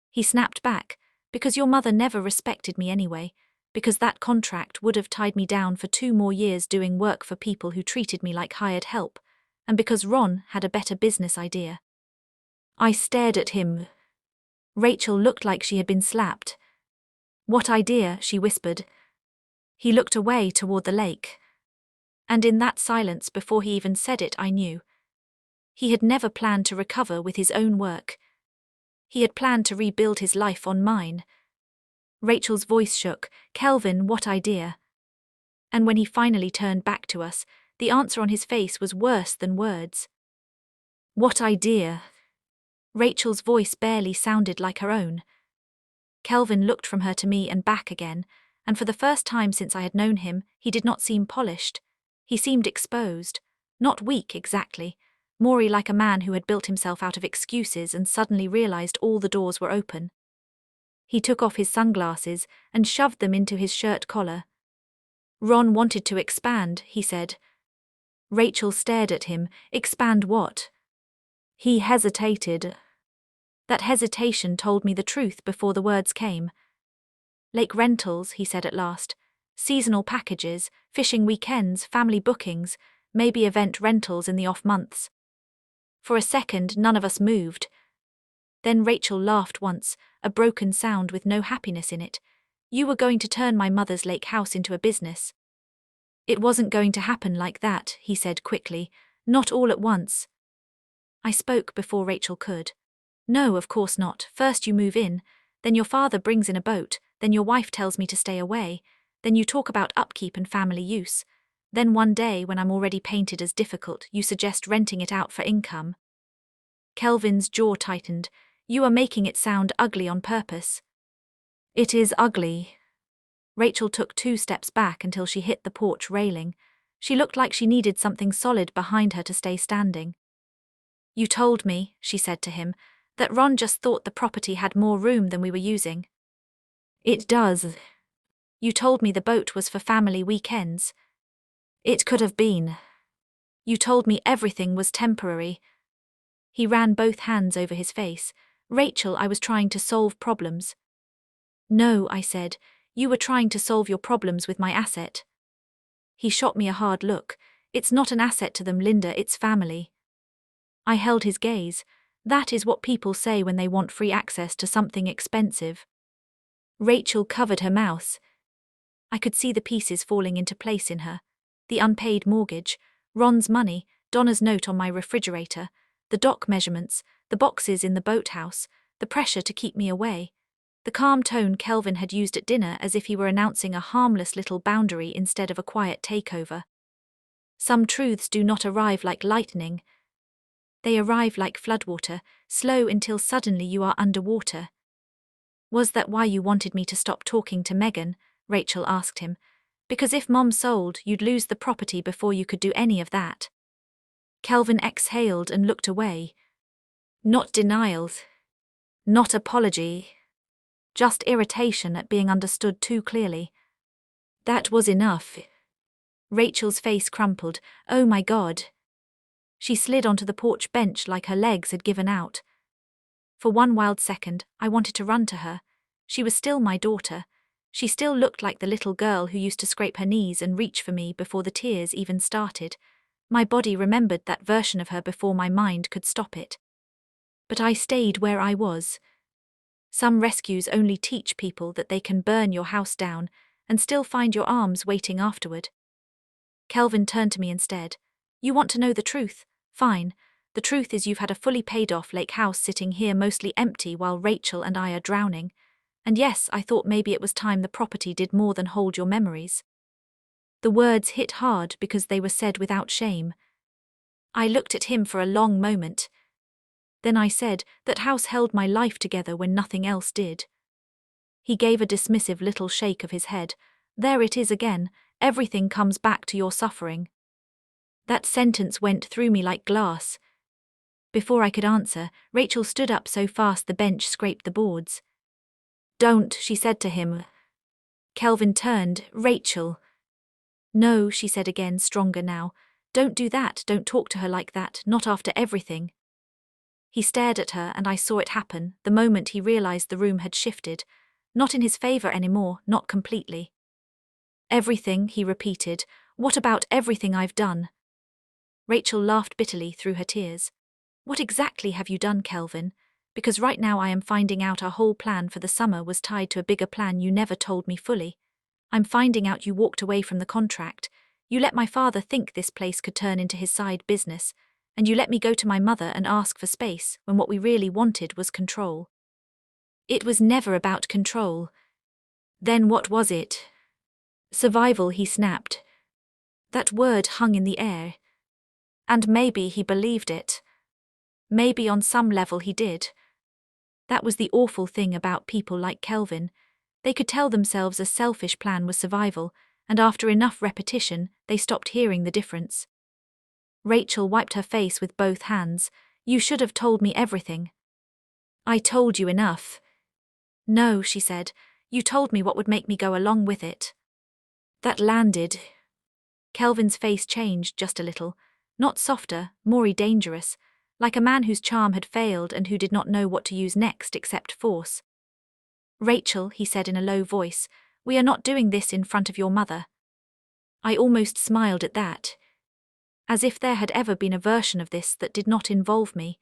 He snapped back. Because your mother never respected me anyway. Because that contract would have tied me down for 2 more years doing work for people who treated me like hired help. And because Ron had a better business idea. I stared at him. Rachel looked like she had been slapped. What idea? She whispered. He looked away toward the lake. And in that silence before he even said it, I knew. He had never planned to recover with his own work. He had planned to rebuild his life on mine. Rachel's voice shook. Kelvin, what idea? And when he finally turned back to us, the answer on his face was worse than words. What idea? Rachel's voice barely sounded like her own. Kelvin looked from her to me and back again, and for the first time since I had known him, he did not seem polished. He seemed exposed. Not weak, exactly. More like a man who had built himself out of excuses and suddenly realized all the doors were open. He took off his sunglasses and shoved them into his shirt collar. Ron wanted to expand, he said. Rachel stared at him. Expand what? He hesitated. That hesitation told me the truth before the words came. Lake rentals, he said at last. Seasonal packages, fishing weekends, family bookings, maybe event rentals in the off months. For a second, none of us moved. Then Rachel laughed once, a broken sound with no happiness in it. You were going to turn my mother's lake house into a business. It wasn't going to happen like that, he said quickly. Not all at once. I spoke before Rachel could. No, of course not. First you move in, then your father brings in a boat, then your wife tells me to stay away, Then you talk about upkeep and family use. Then one day, when I'm already painted as difficult, you suggest renting it out for income. Kelvin's jaw tightened. You are making it sound ugly on purpose. It is ugly. Rachel took 2 steps back until she hit the porch railing. She looked like she needed something solid behind her to stay standing. You told me, she said to him, that Ron just thought the property had more room than we were using. It does. You told me the boat was for family weekends. It could have been. You told me everything was temporary. He ran both hands over his face. Rachel, I was trying to solve problems. No, I said, you were trying to solve your problems with my asset. He shot me a hard look. It's not an asset to them, Linda, it's family. I held his gaze. That is what people say when they want free access to something expensive. Rachel covered her mouth. I could see the pieces falling into place in her. The unpaid mortgage, Ron's money, Donna's note on my refrigerator, the dock measurements, the boxes in the boathouse, the pressure to keep me away. The calm tone Kelvin had used at dinner as if he were announcing a harmless little boundary instead of a quiet takeover. Some truths do not arrive like lightning. They arrive like floodwater, slow until suddenly you are underwater. Was that why you wanted me to stop talking to Megan? Rachel asked him. Because if Mom sold, you'd lose the property before you could do any of that. Kelvin exhaled and looked away. Not denial. Not apology. Just irritation at being understood too clearly. That was enough. Rachel's face crumpled. Oh my God. She slid onto the porch bench like her legs had given out. For one wild second, I wanted to run to her. She was still my daughter. She still looked like the little girl who used to scrape her knees and reach for me before the tears even started. My body remembered that version of her before my mind could stop it. But I stayed where I was. Some rescues only teach people that they can burn your house down and still find your arms waiting afterward. Kelvin turned to me instead. You want to know the truth? Fine. The truth is you've had a fully paid-off lake house sitting here mostly empty while Rachel and I are drowning. And yes, I thought maybe it was time the property did more than hold your memories. The words hit hard because they were said without shame. I looked at him for a long moment. Then I said, that house held my life together when nothing else did. He gave a dismissive little shake of his head. There it is again, everything comes back to your suffering. That sentence went through me like glass. Before I could answer, Rachel stood up so fast the bench scraped the boards. Don't, she said to him. Kelvin turned. Rachel. No, she said again, stronger now. Don't do that, don't talk to her like that, not after everything. He stared at her and I saw it happen the moment he realized the room had shifted. Not in his favor anymore, not completely. Everything, he repeated. What about everything I've done? Rachel laughed bitterly through her tears. What exactly have you done, Kelvin? Because right now I am finding out our whole plan for the summer was tied to a bigger plan you never told me fully. I'm finding out you walked away from the contract. You let my father think this place could turn into his side business, and you let me go to my mother and ask for space when what we really wanted was control. It was never about control. Then what was it? Survival, he snapped. That word hung in the air. And maybe he believed it. Maybe on some level he did. That was the awful thing about people like Kelvin. They could tell themselves a selfish plan was survival, and after enough repetition, they stopped hearing the difference. Rachel wiped her face with both hands. You should have told me everything. I told you enough. No, she said. You told me what would make me go along with it. That landed. Kelvin's face changed just a little. Not softer, more dangerous, like a man whose charm had failed and who did not know what to use next except force. Rachel, he said in a low voice, we are not doing this in front of your mother. I almost smiled at that. As if there had ever been a version of this that did not involve me.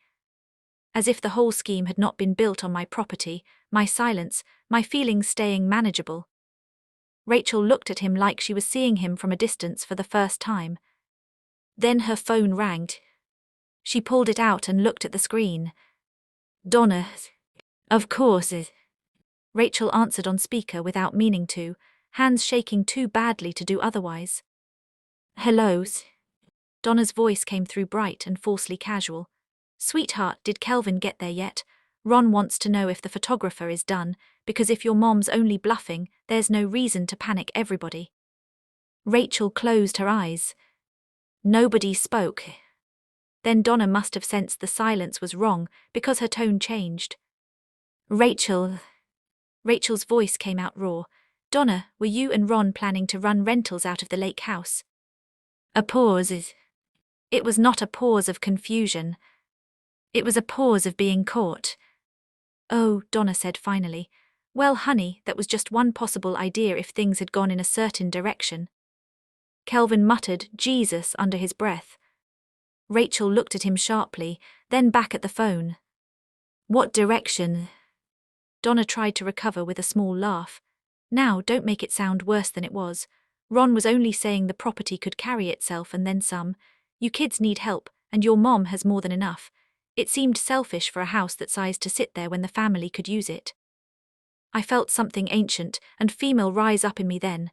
As if the whole scheme had not been built on my property, my silence, my feelings staying manageable. Rachel looked at him like she was seeing him from a distance for the first time. Then her phone rang. She pulled it out and looked at the screen. Donna. Of course. Rachel answered on speaker without meaning to. hands shaking too badly to do otherwise. "Hello." Donna's voice came through bright and falsely casual. "Sweetheart, did Kelvin get there yet? Ron wants to know if the photographer is done, because if your mom's only bluffing, there's no reason to panic everybody." Rachel closed her eyes. Nobody spoke. Then Donna must have sensed the silence was wrong, because her tone changed. "Rachel." Rachel's voice came out raw. "Donna, were you and Ron planning to run rentals out of the lake house?" A pause. It was not a pause of confusion. It was a pause of being caught. "Oh," Donna said finally. "Well, honey, that was just one possible idea if things had gone in a certain direction." Kelvin muttered, "Jesus," under his breath. Rachel looked at him sharply, then back at the phone. "What direction?" Donna tried to recover with a small laugh. "Now, don't make it sound worse than it was. Ron was only saying the property could carry itself and then some. You kids need help, and your mom has more than enough. It seemed selfish for a house that size to sit there when the family could use it." I felt something ancient and female rise up in me then.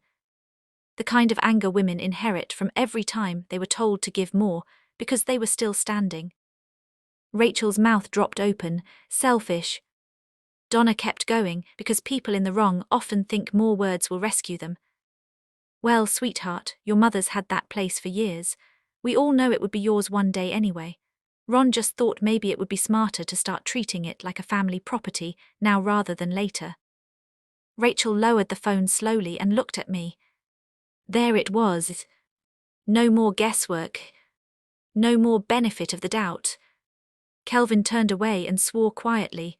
The kind of anger women inherit from every time they were told to give more, because they were still standing. Rachel's mouth dropped open. "Selfish." Donna kept going, because people in the wrong often think more words will rescue them. "Well, sweetheart, your mother's had that place for years. We all know it would be yours one day anyway. Ron just thought maybe it would be smarter to start treating it like a family property now rather than later." Rachel lowered the phone slowly and looked at me. There it was. No more guesswork. No more benefit of the doubt. Kelvin turned away and swore quietly.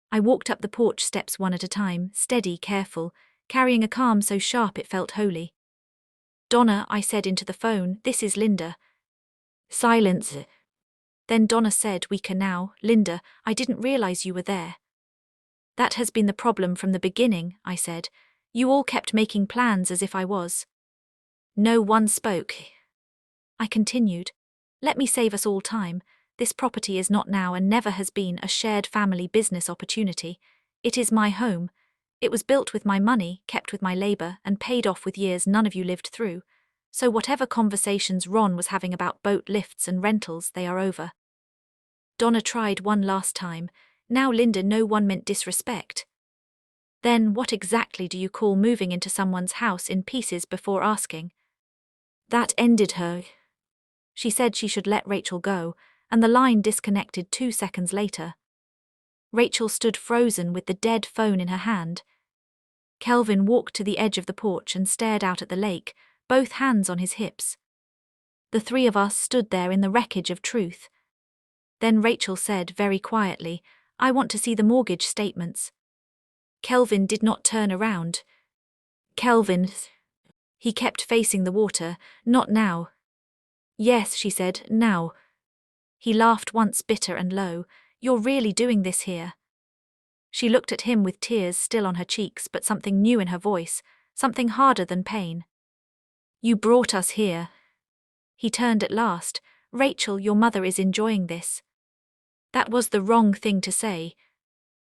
I walked up the porch steps one at a time, steady, careful, carrying a calm so sharp it felt holy. "Donna," I said into the phone, "this is Linda." Silence. Then Donna said, weaker now, "Linda, I didn't realize you were there." "That has been the problem from the beginning," I said. "You all kept making plans as if I was." No one spoke. I continued, "Let me save us all time. This property is not now and never has been a shared family business opportunity. It is my home. It was built with my money, kept with my labor, and paid off with years none of you lived through. So whatever conversations Ron was having about boat lifts and rentals, they are over." Donna tried one last time. "Now, Linda, no one meant disrespect." "Then what exactly do you call moving into someone's house in pieces before asking?" That ended her. She said she should let Rachel go, and the line disconnected 2 seconds later. Rachel stood frozen with the dead phone in her hand. Kelvin walked to the edge of the porch and stared out at the lake, both hands on his hips. The three of us stood there in the wreckage of truth. Then Rachel said very quietly, "I want to see the mortgage statements." Kelvin did not turn around. "Kelvin." He kept facing the water. "Not now." "Yes," she said, "now." He laughed once, bitter and low. "You're really doing this here?" She looked at him with tears still on her cheeks, but something new in her voice, something harder than pain. "You brought us here." He turned at last. "Rachel, your mother is enjoying this." That was the wrong thing to say.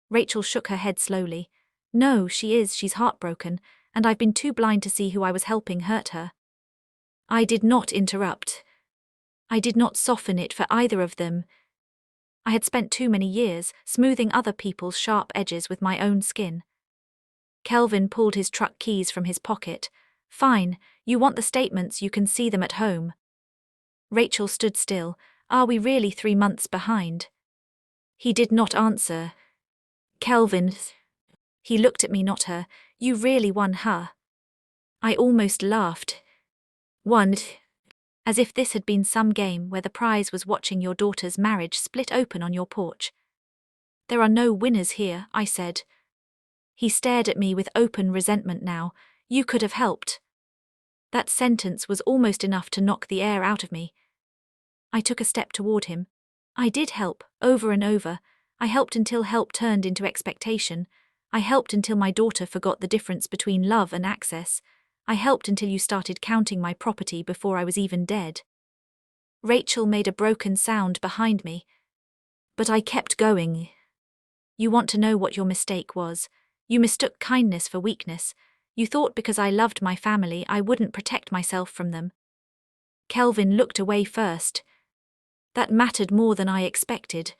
Rachel shook her head slowly. "No, she is, she's heartbroken, and I've been too blind to see who I was helping hurt her." I did not interrupt. I did not soften it for either of them. I had spent too many years smoothing other people's sharp edges with my own skin. Kelvin pulled his truck keys from his pocket. "Fine, you want the statements, you can see them at home." Rachel stood still. "Are we really 3 months behind?" He did not answer. "Kelvin." He looked at me, not her. "You really won, huh?" I almost laughed. "Won?" As if this had been some game where the prize was watching your daughter's marriage split open on your porch. "There are no winners here," I said. He stared at me with open resentment now. "You could have helped." That sentence was almost enough to knock the air out of me. I took a step toward him. "I did help, over and over. I helped until help turned into expectation. I helped until my daughter forgot the difference between love and access. I helped until you started counting my property before I was even dead." Rachel made a broken sound behind me. But I kept going. "You want to know what your mistake was? You mistook kindness for weakness. You thought because I loved my family I wouldn't protect myself from them. Kelvin looked away first. That mattered more than I expected.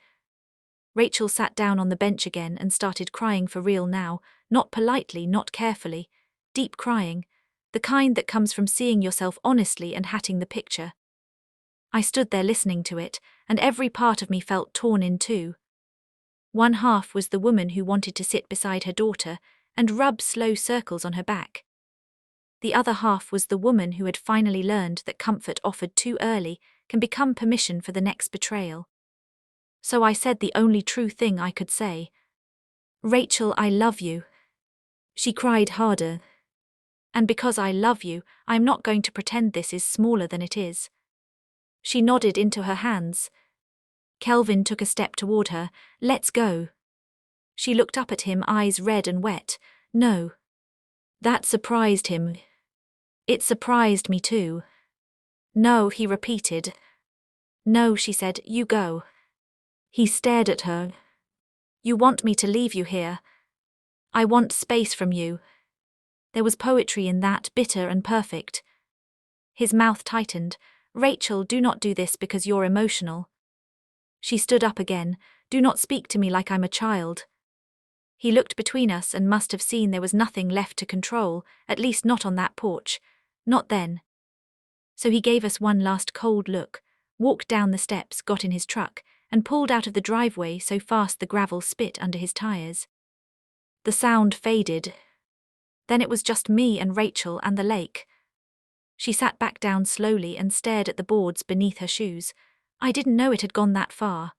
Rachel sat down on the bench again and started crying for real now, not politely, not carefully. Deep crying, the kind that comes from seeing yourself honestly and hatting the picture. I stood there listening to it, and every part of me felt torn in two. One half was the woman who wanted to sit beside her daughter and rub slow circles on her back. The other half was the woman who had finally learned that comfort offered too early can become permission for the next betrayal. So I said the only true thing I could say. "Rachel, I love you." She cried harder. "And because I love you, I'm not going to pretend this is smaller than it is." She nodded into her hands. Kelvin took a step toward her. "Let's go." She looked up at him, eyes red and wet. "No." That surprised him. It surprised me too. "No," he repeated. "No," she said, "you go." He stared at her. "You want me to leave you here? I want space from you." There was poetry in that, bitter and perfect. His mouth tightened. "Rachel, do not do this because you're emotional." She stood up again. "Do not speak to me like I'm a child." He looked between us and must have seen there was nothing left to control, at least not on that porch. Not then. So he gave us one last cold look, walked down the steps, got in his truck, and pulled out of the driveway so fast the gravel spit under his tires. The sound faded. Then it was just me and Rachel and the lake. She sat back down slowly and stared at the boards beneath her shoes. I didn't know it had gone that far.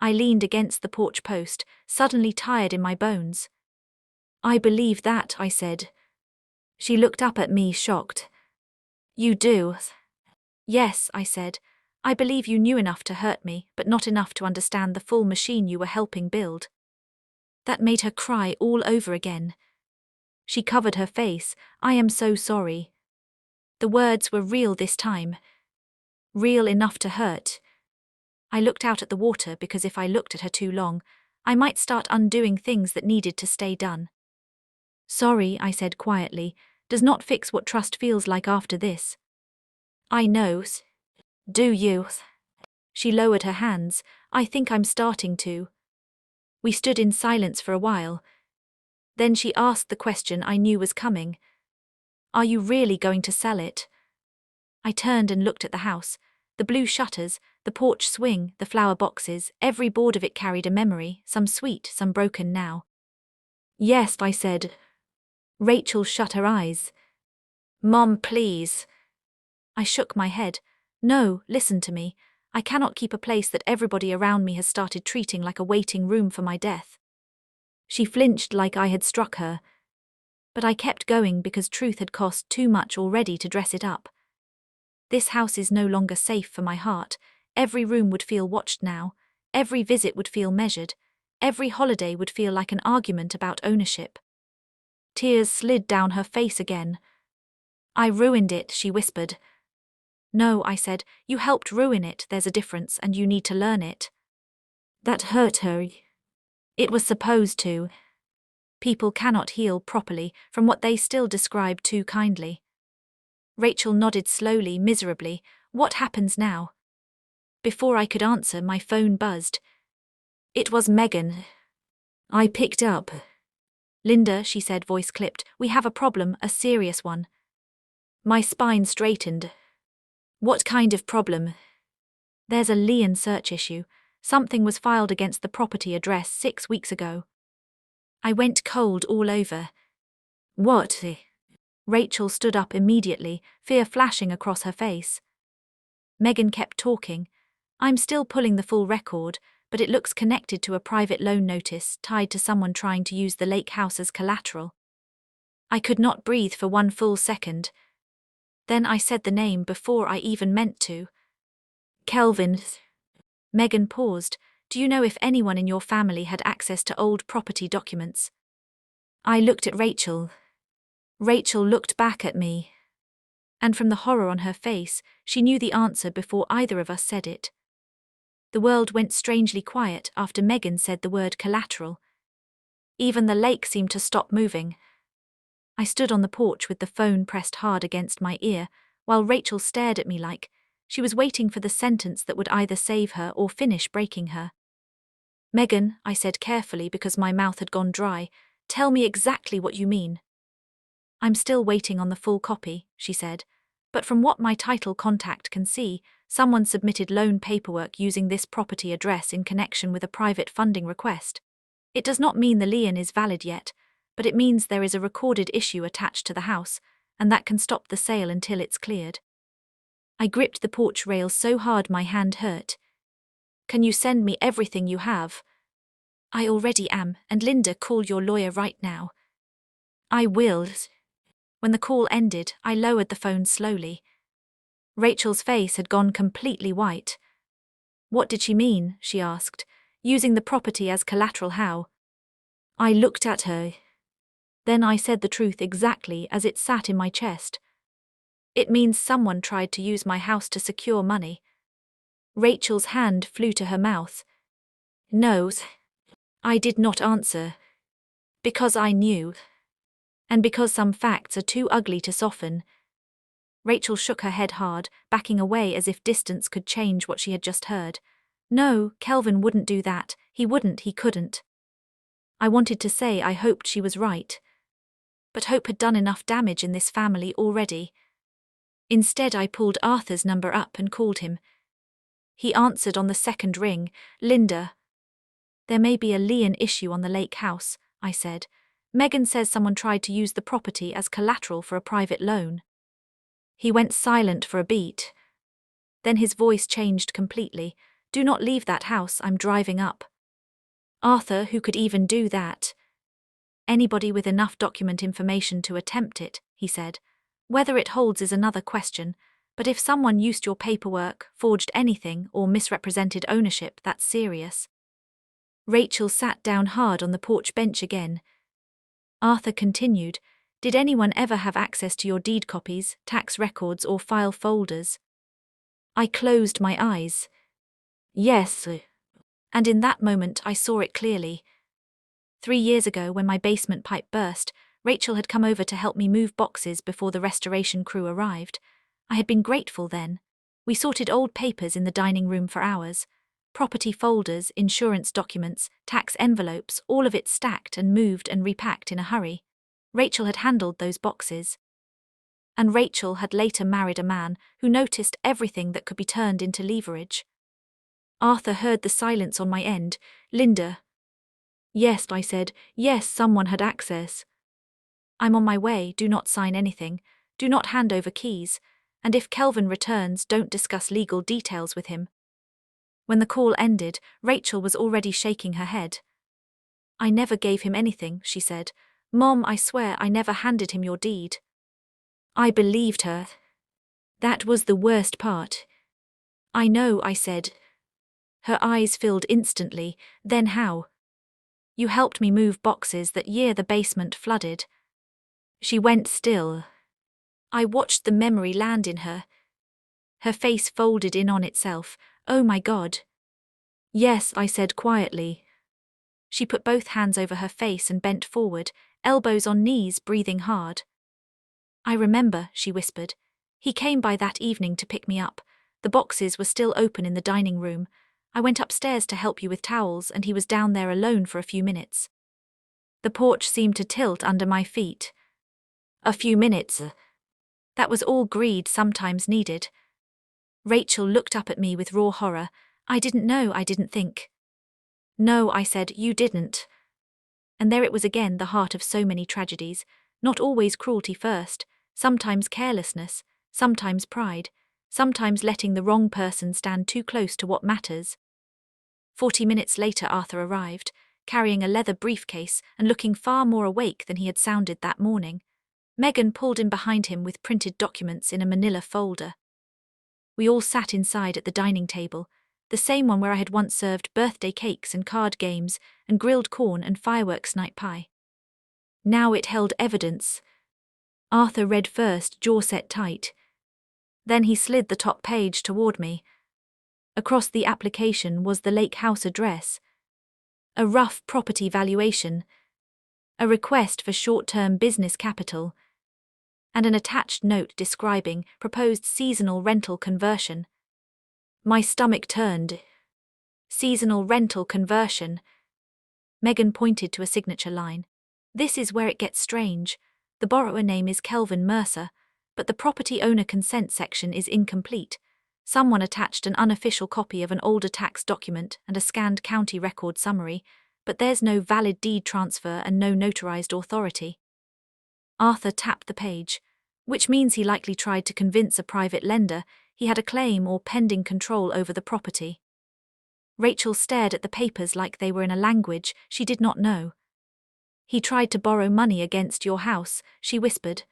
I leaned against the porch post, suddenly tired in my bones. "I believe that," I said. She looked up at me, shocked. "You do?" "Yes," I said. "I believe you knew enough to hurt me, but not enough to understand the full machine you were helping build." That made her cry all over again. She covered her face. "I am so sorry." The words were real this time. Real enough to hurt. I looked out at the water because if I looked at her too long, I might start undoing things that needed to stay done. "Sorry," I said quietly, "does not fix what trust feels like after this." "I know." "Do you?" She lowered her hands. "I think I'm starting to." We stood in silence for a while. Then she asked the question I knew was coming. "Are you really going to sell it?" I turned and looked at the house. The blue shutters, the porch swing, the flower boxes, every board of it carried a memory, some sweet, some broken now. "Yes," I said. Rachel shut her eyes. "Mom, please." I shook my head. "No, listen to me. I cannot keep a place that everybody around me has started treating like a waiting room for my death." She flinched like I had struck her. But I kept going because truth had cost too much already to dress it up. This house is no longer safe for my heart. Every room would feel watched now. Every visit would feel measured. Every holiday would feel like an argument about ownership. Tears slid down her face again. "I ruined it," she whispered. "No," I said, "you helped ruin it. There's a difference and you need to learn it." That hurt her. It was supposed to. People cannot heal properly from what they still describe too kindly. Rachel nodded slowly, miserably. "What happens now?" Before I could answer, my phone buzzed. It was Megan. I picked up. "Linda," she said, voice clipped, "we have a problem, a serious one." My spine straightened. "What kind of problem?" "There's a lien search issue. Something was filed against the property address 6 weeks ago." I went cold all over. "What?" Rachel stood up immediately, fear flashing across her face. Megan kept talking. "I'm still pulling the full record, but it looks connected to a private loan notice tied to someone trying to use the lake house as collateral." I could not breathe for one full second. Then I said the name before I even meant to. "Kelvin." Megan paused. "Do you know if anyone in your family had access to old property documents?" I looked at Rachel. Rachel looked back at me. And from the horror on her face, she knew the answer before either of us said it. The world went strangely quiet after Megan said the word collateral. Even the lake seemed to stop moving. I stood on the porch with the phone pressed hard against my ear, while Rachel stared at me like she was waiting for the sentence that would either save her or finish breaking her. "Megan," I said carefully because my mouth had gone dry, "tell me exactly what you mean." "I'm still waiting on the full copy," she said, "but from what my title contact can see, someone submitted loan paperwork using this property address in connection with a private funding request. It does not mean the lien is valid yet, but it means there is a recorded issue attached to the house, and that can stop the sale until it's cleared." I gripped the porch rail so hard my hand hurt. "Can you send me everything you have?" "I already am, and Linda, call your lawyer right now." "I will." When the call ended, I lowered the phone slowly. Rachel's face had gone completely white. "What did she mean?" she asked. "Using the property as collateral how?" I looked at her. Then I said the truth exactly as it sat in my chest. "It means someone tried to use my house to secure money." Rachel's hand flew to her mouth. "No." I did not answer. Because I knew. And because some facts are too ugly to soften. Rachel shook her head hard, backing away as if distance could change what she had just heard. "No, Kelvin wouldn't do that. He couldn't." I wanted to say I hoped she was right. But hope had done enough damage in this family already. Instead, I pulled Arthur's number up and called him. He answered on the second ring. "Linda." "There may be a lien issue on the lake house," I said. "Megan says someone tried to use the property as collateral for a private loan." He went silent for a beat. Then his voice changed completely. "Do not leave that house, I'm driving up." "Arthur, who could even do that?" "Anybody with enough document information to attempt it," he said. "Whether it holds is another question, but if someone used your paperwork, forged anything, or misrepresented ownership, that's serious." Rachel sat down hard on the porch bench again. Arthur continued, "Did anyone ever have access to your deed copies, tax records, or file folders?" I closed my eyes. "Yes." And in that moment I saw it clearly. 3 years ago, when my basement pipe burst, Rachel had come over to help me move boxes before the restoration crew arrived. I had been grateful then. We sorted old papers in the dining room for hours. Property folders, insurance documents, tax envelopes, all of it stacked and moved and repacked in a hurry. Rachel had handled those boxes. And Rachel had later married a man who noticed everything that could be turned into leverage. Arthur heard the silence on my end. "Linda." "Yes," I said. "Yes, someone had access." "I'm on my way, do not sign anything. Do not hand over keys. And if Kelvin returns, don't discuss legal details with him." When the call ended, Rachel was already shaking her head. "I never gave him anything," she said. "Mom, I swear I never handed him your deed." I believed her. That was the worst part. "I know," I said. Her eyes filled instantly. "Then how?" "You helped me move boxes that year the basement flooded." She went still. I watched the memory land in her. Her face folded in on itself. "Oh my God." "Yes," I said quietly. She put both hands over her face and bent forward, elbows on knees, breathing hard. "I remember," she whispered. "He came by that evening to pick me up. The boxes were still open in the dining room. I went upstairs to help you with towels, and he was down there alone for a few minutes." The porch seemed to tilt under my feet. A few minutes. That was all greed sometimes needed. Rachel looked up at me with raw horror. "I didn't know, I didn't think." "No," I said, "you didn't." And there it was again, the heart of so many tragedies. Not always cruelty first, sometimes carelessness, sometimes pride, sometimes letting the wrong person stand too close to what matters. 40 minutes later Arthur arrived, carrying a leather briefcase and looking far more awake than he had sounded that morning. Megan pulled in behind him with printed documents in a manila folder. We all sat inside at the dining table, the same one where I had once served birthday cakes and card games and grilled corn and fireworks night pie. Now it held evidence. Arthur read first, jaw set tight. Then he slid the top page toward me. Across the application was the lake house address. A rough property valuation. a request for short-term business capital, and an attached note describing proposed seasonal rental conversion. My stomach turned. Seasonal rental conversion. Megan pointed to a signature line. This is where it gets strange. The borrower name is Kelvin Mercer, but the property owner consent section is incomplete. Someone attached an unofficial copy of an older tax document and a scanned county record summary, but there's no valid deed transfer and no notarized authority. Arthur tapped the page, which means he likely tried to convince a private lender he had a claim or pending control over the property. Rachel stared at the papers like they were in a language she did not know. He tried to borrow money against your house, she whispered.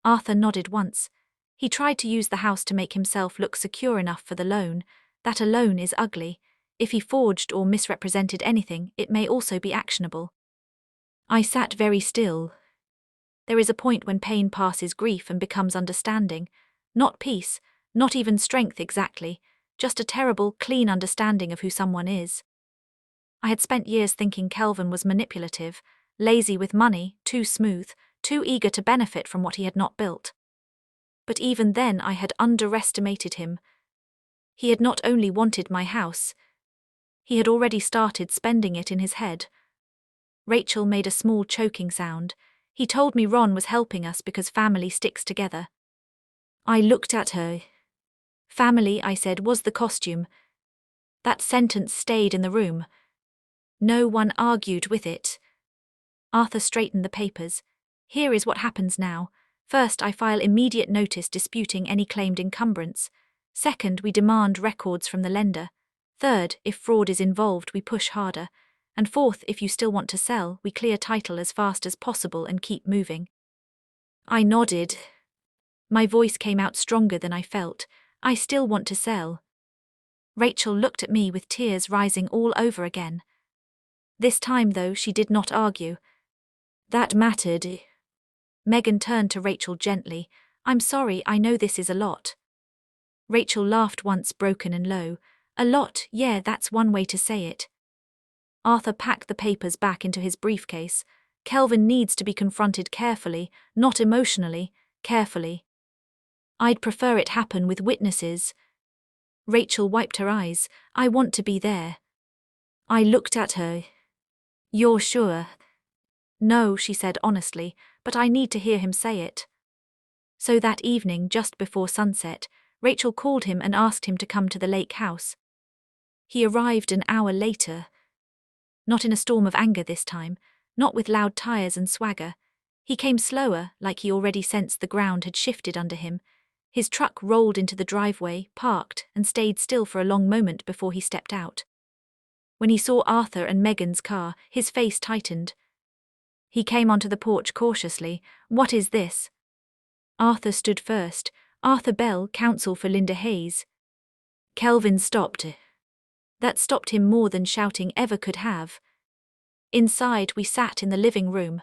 Arthur nodded once. He tried to use the house to make himself look secure enough for the loan. That alone is ugly. If he forged or misrepresented anything, it may also be actionable. I sat very still. There is a point when pain passes grief and becomes understanding. Not peace, not even strength exactly, just a terrible, clean understanding of who someone is. I had spent years thinking Kelvin was manipulative, lazy with money, too smooth, too eager to benefit from what he had not built. But even then I had underestimated him. He had not only wanted my house, he had already started spending it in his head. Rachel made a small choking sound. He told me Ron was helping us because family sticks together. I looked at her. Family, I said, was the costume. That sentence stayed in the room. No one argued with it. Arthur straightened the papers. Here is what happens now. First, I file immediate notice disputing any claimed encumbrance. Second, we demand records from the lender. Third, if fraud is involved, we push harder. And fourth, if you still want to sell, we clear title as fast as possible and keep moving. I nodded. My voice came out stronger than I felt. I still want to sell. Rachel looked at me with tears rising all over again. This time, though, she did not argue. That mattered. Megan turned to Rachel gently. I'm sorry, I know this is a lot. Rachel laughed once, broken and low. A lot, yeah, that's one way to say it. Arthur packed the papers back into his briefcase. Kelvin needs to be confronted carefully, not emotionally, carefully. I'd prefer it happen with witnesses. Rachel wiped her eyes. I want to be there. I looked at her. You're sure? No, she said honestly, but I need to hear him say it. So that evening, just before sunset, Rachel called him and asked him to come to the lake house. He arrived an hour later. Not in a storm of anger this time, not with loud tires and swagger. He came slower, like he already sensed the ground had shifted under him. His truck rolled into the driveway, parked, and stayed still for a long moment before he stepped out. When he saw Arthur and Megan's car, his face tightened. He came onto the porch cautiously. What is this? Arthur stood first. Arthur Bell, counsel for Linda Hayes. Kelvin stopped. That stopped him more than shouting ever could have. Inside, we sat in the living room.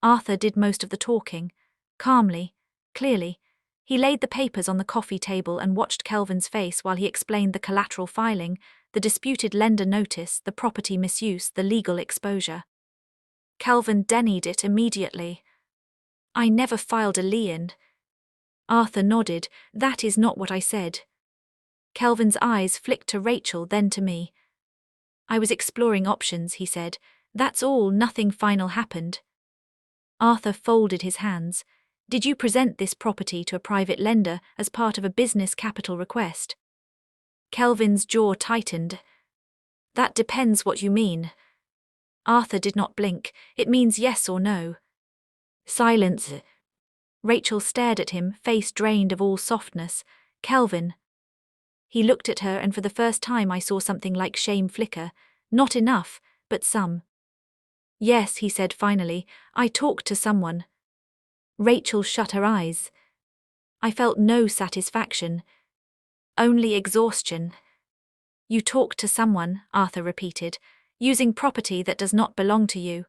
Arthur did most of the talking. Calmly, clearly. He laid the papers on the coffee table and watched Kelvin's face while he explained the collateral filing, the disputed lender notice, the property misuse, the legal exposure. Kelvin denied it immediately. I never filed a lien. Arthur nodded. That is not what I said. Kelvin's eyes flicked to Rachel, then to me. I was exploring options, he said. That's all, nothing final happened. Arthur folded his hands. Did you present this property to a private lender as part of a business capital request? Kelvin's jaw tightened. That depends what you mean. Arthur did not blink. It means yes or no. Silence. Rachel stared at him, face drained of all softness. Kelvin. He looked at her, and for the first time I saw something like shame flicker. Not enough, but some. Yes, he said finally. I talked to someone. Rachel shut her eyes. I felt no satisfaction. Only exhaustion. You talked to someone, Arthur repeated, using property that does not belong to you.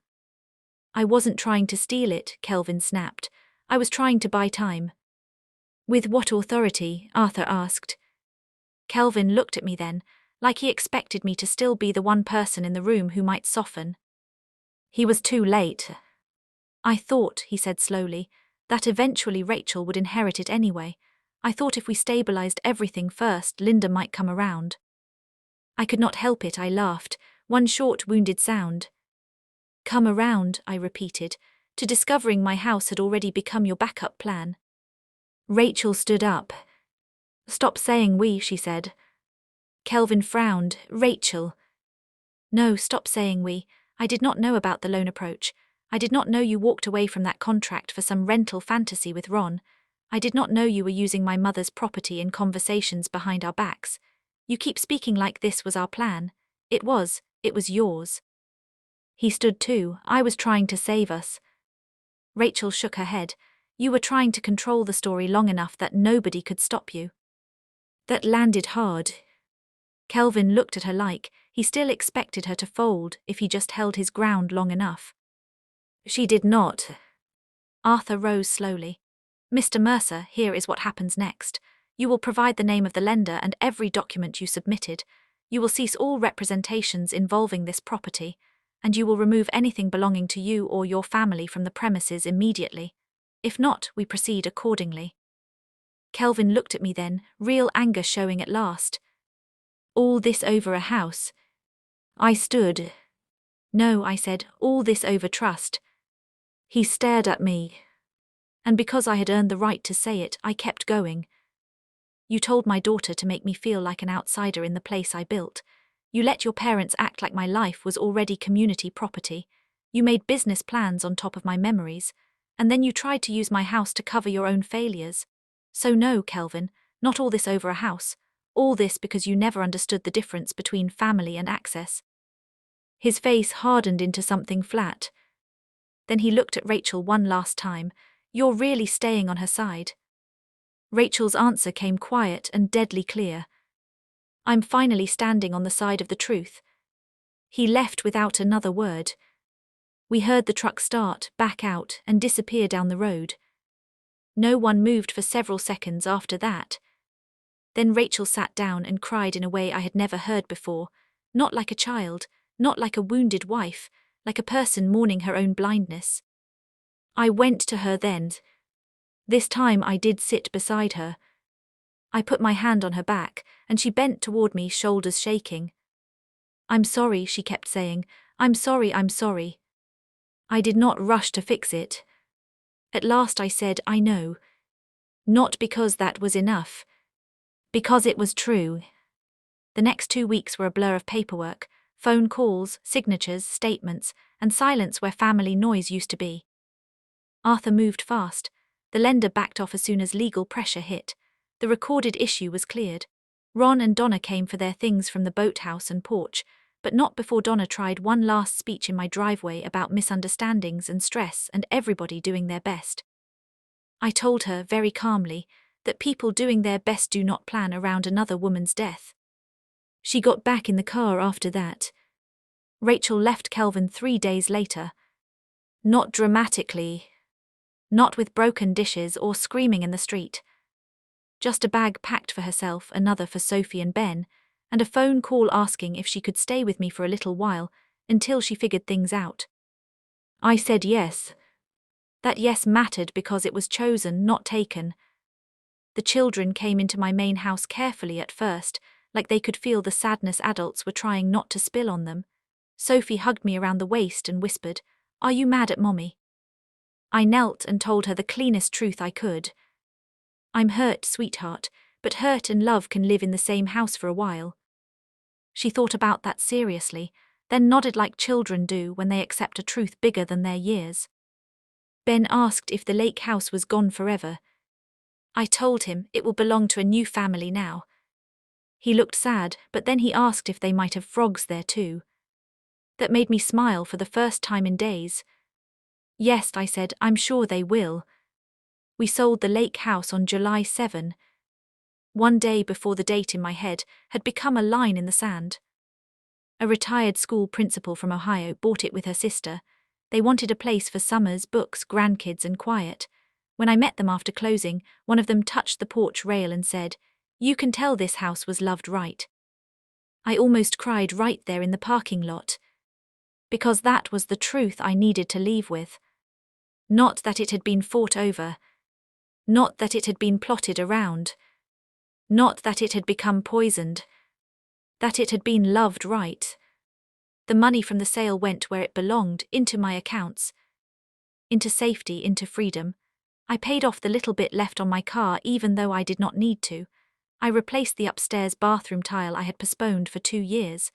I wasn't trying to steal it, Kelvin snapped. I was trying to buy time. With what authority? Arthur asked. Kelvin looked at me then, like he expected me to still be the one person in the room who might soften. He was too late. I thought, he said slowly, that eventually Rachel would inherit it anyway. I thought if we stabilized everything first, Linda might come around. I could not help it, I laughed, one short wounded sound. Come around, I repeated, to discovering my house had already become your backup plan. Rachel stood up. Stop saying we, she said. Kelvin frowned. Rachel. No, stop saying we. I did not know about the loan approach. I did not know you walked away from that contract for some rental fantasy with Ron. I did not know you were using my mother's property in conversations behind our backs. You keep speaking like this was our plan. It was yours. He stood too. I was trying to save us. Rachel shook her head. You were trying to control the story long enough that nobody could stop you. That landed hard. Kelvin looked at her like he still expected her to fold if he just held his ground long enough. She did not. Arthur rose slowly. Mr. Mercer, here is what happens next. You will provide the name of the lender and every document you submitted. You will cease all representations involving this property, and you will remove anything belonging to you or your family from the premises immediately. If not, we proceed accordingly. Kelvin looked at me then, real anger showing at last. All this over a house. I stood. No, I said, all this over trust. He stared at me. And because I had earned the right to say it, I kept going. You told my daughter to make me feel like an outsider in the place I built. You let your parents act like my life was already community property. You made business plans on top of my memories. And then you tried to use my house to cover your own failures. So no, Kelvin, not all this over a house. All this because you never understood the difference between family and access. His face hardened into something flat. Then he looked at Rachel one last time. You're really staying on her side. Rachel's answer came quiet and deadly clear. I'm finally standing on the side of the truth. He left without another word. We heard the truck start, back out, and disappear down the road. No one moved for several seconds after that. Then Rachel sat down and cried in a way I had never heard before, not like a child, not like a wounded wife, like a person mourning her own blindness. I went to her then. This time I did sit beside her. I put my hand on her back, and she bent toward me, shoulders shaking. I'm sorry, she kept saying. I'm sorry, I'm sorry. I did not rush to fix it. At last I said, I know. Not because that was enough. Because it was true. The next 2 weeks were a blur of paperwork, phone calls, signatures, statements, and silence where family noise used to be. Arthur moved fast. The lender backed off as soon as legal pressure hit. The recorded issue was cleared. Ron and Donna came for their things from the boathouse and porch, but not before Donna tried one last speech in my driveway about misunderstandings and stress and everybody doing their best. I told her, very calmly, that people doing their best do not plan around another woman's death. She got back in the car after that. Rachel left Kelvin 3 days later. Not dramatically. Not with broken dishes or screaming in the street. Just a bag packed for herself, another for Sophie and Ben, and a phone call asking if she could stay with me for a little while, until she figured things out. I said yes. That yes mattered because it was chosen, not taken. The children came into my main house carefully at first, like they could feel the sadness adults were trying not to spill on them. Sophie hugged me around the waist and whispered, "Are you mad at Mommy?" I knelt and told her the cleanest truth I could. I'm hurt, sweetheart, but hurt and love can live in the same house for a while. She thought about that seriously, then nodded like children do when they accept a truth bigger than their years. Ben asked if the lake house was gone forever. I told him it will belong to a new family now. He looked sad, but then he asked if they might have frogs there too. That made me smile for the first time in days. Yes, I said, I'm sure they will. We sold the lake house on July 7. 1 day before the date in my head had become a line in the sand. A retired school principal from Ohio bought it with her sister. They wanted a place for summers, books, grandkids, and quiet. When I met them after closing, one of them touched the porch rail and said, "You can tell this house was loved right." I almost cried right there in the parking lot. Because that was the truth I needed to leave with. Not that it had been fought over. Not that it had been plotted around. Not that it had become poisoned. That it had been loved right. The money from the sale went where it belonged, into my accounts. Into safety, into freedom. I paid off the little bit left on my car even though I did not need to. I replaced the upstairs bathroom tile I had postponed for 2 years.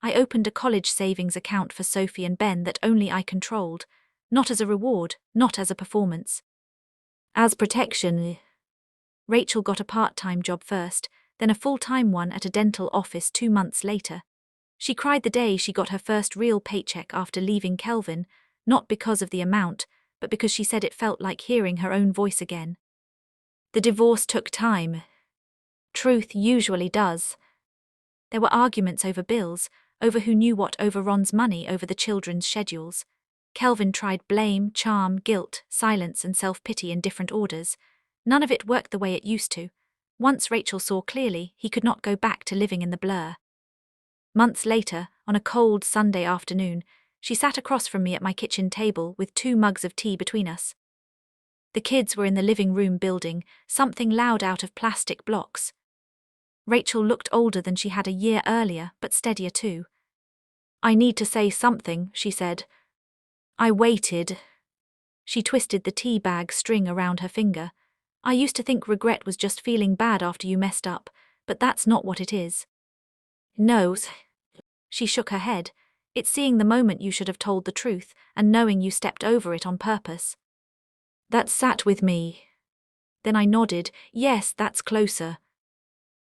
I opened a college savings account for Sophie and Ben that only I controlled, not as a reward, not as a performance. As protection. Rachel got a part-time job first, then a full-time one at a dental office 2 months later. She cried the day she got her first real paycheck after leaving Kelvin, not because of the amount, but because she said it felt like hearing her own voice again. The divorce took time. Truth usually does. There were arguments over bills, over who knew what, over Ron's money, over the children's schedules. Kelvin tried blame, charm, guilt, silence and self-pity in different orders. None of it worked the way it used to. Once Rachel saw clearly, he could not go back to living in the blur. Months later, on a cold Sunday afternoon, she sat across from me at my kitchen table with 2 mugs of tea between us. The kids were in the living room building something loud out of plastic blocks. Rachel looked older than she had a year earlier, but steadier too. "I need to say something," she said. I waited. She twisted the tea bag string around her finger. "I used to think regret was just feeling bad after you messed up, but that's not what it is." "No." She shook her head. "It's seeing the moment you should have told the truth, and knowing you stepped over it on purpose." That sat with me. Then I nodded. "Yes, that's closer."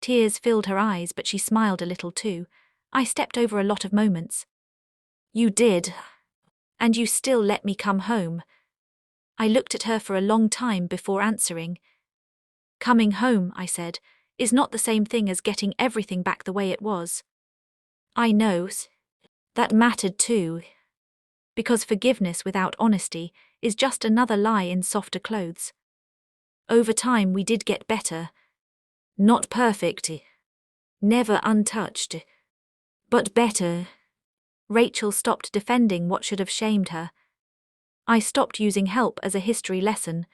Tears filled her eyes, but she smiled a little too. "I stepped over a lot of moments." "You did. And you still let me come home." I looked at her for a long time before answering. "Coming home," I said, "is not the same thing as getting everything back the way it was." "I know. That mattered too. Because forgiveness without honesty is just another lie in softer clothes. Over time we did get better. Not perfect. Never untouched. But better." Rachel stopped defending what should have shamed her. I stopped using help as a history lesson.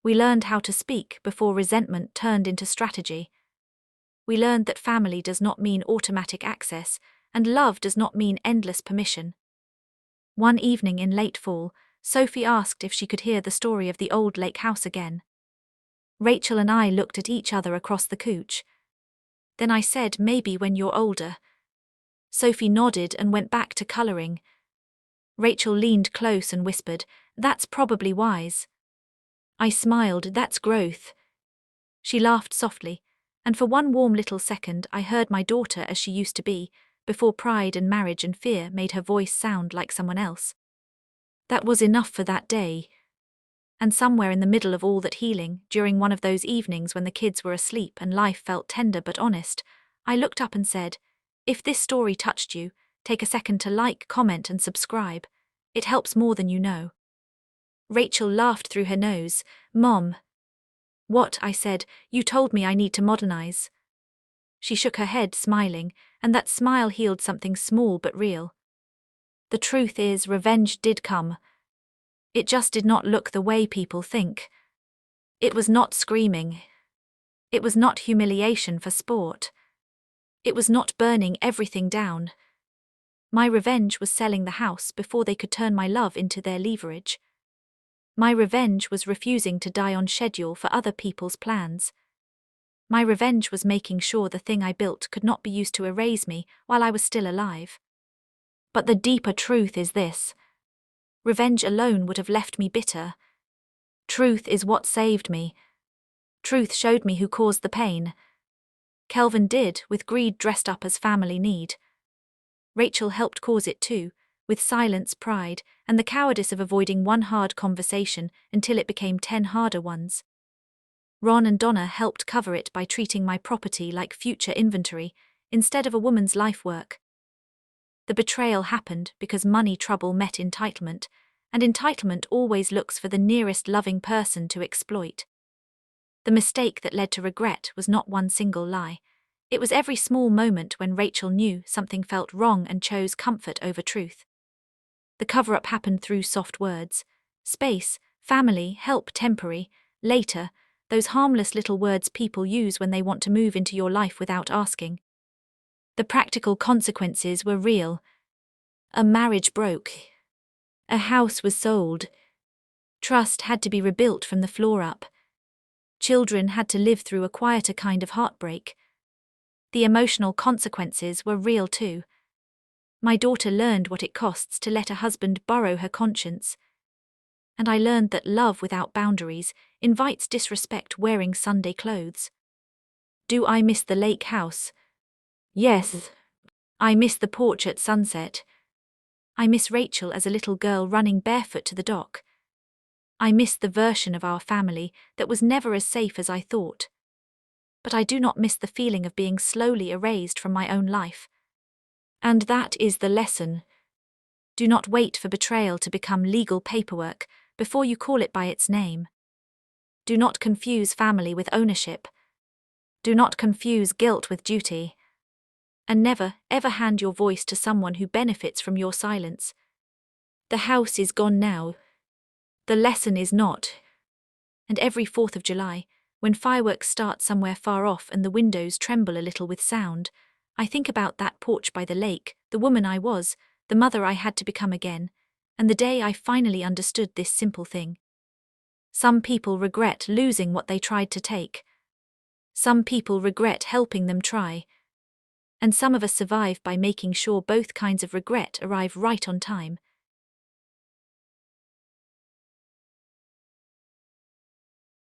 We learned how to speak before resentment turned into strategy. We learned that family does not mean automatic access, and love does not mean endless permission. One evening in late fall, Sophie asked if she could hear the story of the old lake house again. Rachel and I looked at each other across the couch. Then I said, "Maybe when you're older." Sophie nodded and went back to colouring. Rachel leaned close and whispered, "That's probably wise." I smiled, "That's growth." She laughed softly, and for one warm little second I heard my daughter as she used to be, before pride and marriage and fear made her voice sound like someone else. That was enough for that day. And somewhere in the middle of all that healing, during one of those evenings when the kids were asleep and life felt tender but honest, I looked up and said, "If this story touched you, take a second to like, comment and subscribe. It helps more than you know." Rachel laughed through her nose. "Mom." "What?" I said. "You told me I need to modernize." She shook her head, smiling, and that smile healed something small but real. "The truth is, revenge did come. It just did not look the way people think. It was not screaming. It was not humiliation for sport. It was not burning everything down. My revenge was selling the house before they could turn my love into their leverage. My revenge was refusing to die on schedule for other people's plans. My revenge was making sure the thing I built could not be used to erase me while I was still alive. But the deeper truth is this. Revenge alone would have left me bitter. Truth is what saved me. Truth showed me who caused the pain. Kelvin did, with greed dressed up as family need. Rachel helped cause it too, with silence, pride, and the cowardice of avoiding one hard conversation until it became 10 harder ones. Ron and Donna helped cover it by treating my property like future inventory, instead of a woman's life work. The betrayal happened because money trouble met entitlement, and entitlement always looks for the nearest loving person to exploit. The mistake that led to regret was not one single lie. It was every small moment when Rachel knew something felt wrong and chose comfort over truth. The cover-up happened through soft words. Space, family, help, temporary, later, those harmless little words people use when they want to move into your life without asking. The practical consequences were real. A marriage broke. A house was sold. Trust had to be rebuilt from the floor up. Children had to live through a quieter kind of heartbreak. The emotional consequences were real too. My daughter learned what it costs to let a husband borrow her conscience. And I learned that love without boundaries invites disrespect wearing Sunday clothes. Do I miss the lake house? Yes. I miss the porch at sunset. I miss Rachel as a little girl running barefoot to the dock. I miss the version of our family that was never as safe as I thought. But I do not miss the feeling of being slowly erased from my own life. And that is the lesson. Do not wait for betrayal to become legal paperwork before you call it by its name. Do not confuse family with ownership. Do not confuse guilt with duty. And never, ever hand your voice to someone who benefits from your silence. The house is gone now. The lesson is not. And every 4th of July, when fireworks start somewhere far off and the windows tremble a little with sound, I think about that porch by the lake, the woman I was, the mother I had to become again, and the day I finally understood this simple thing. Some people regret losing what they tried to take. Some people regret helping them try. And some of us survive by making sure both kinds of regret arrive right on time.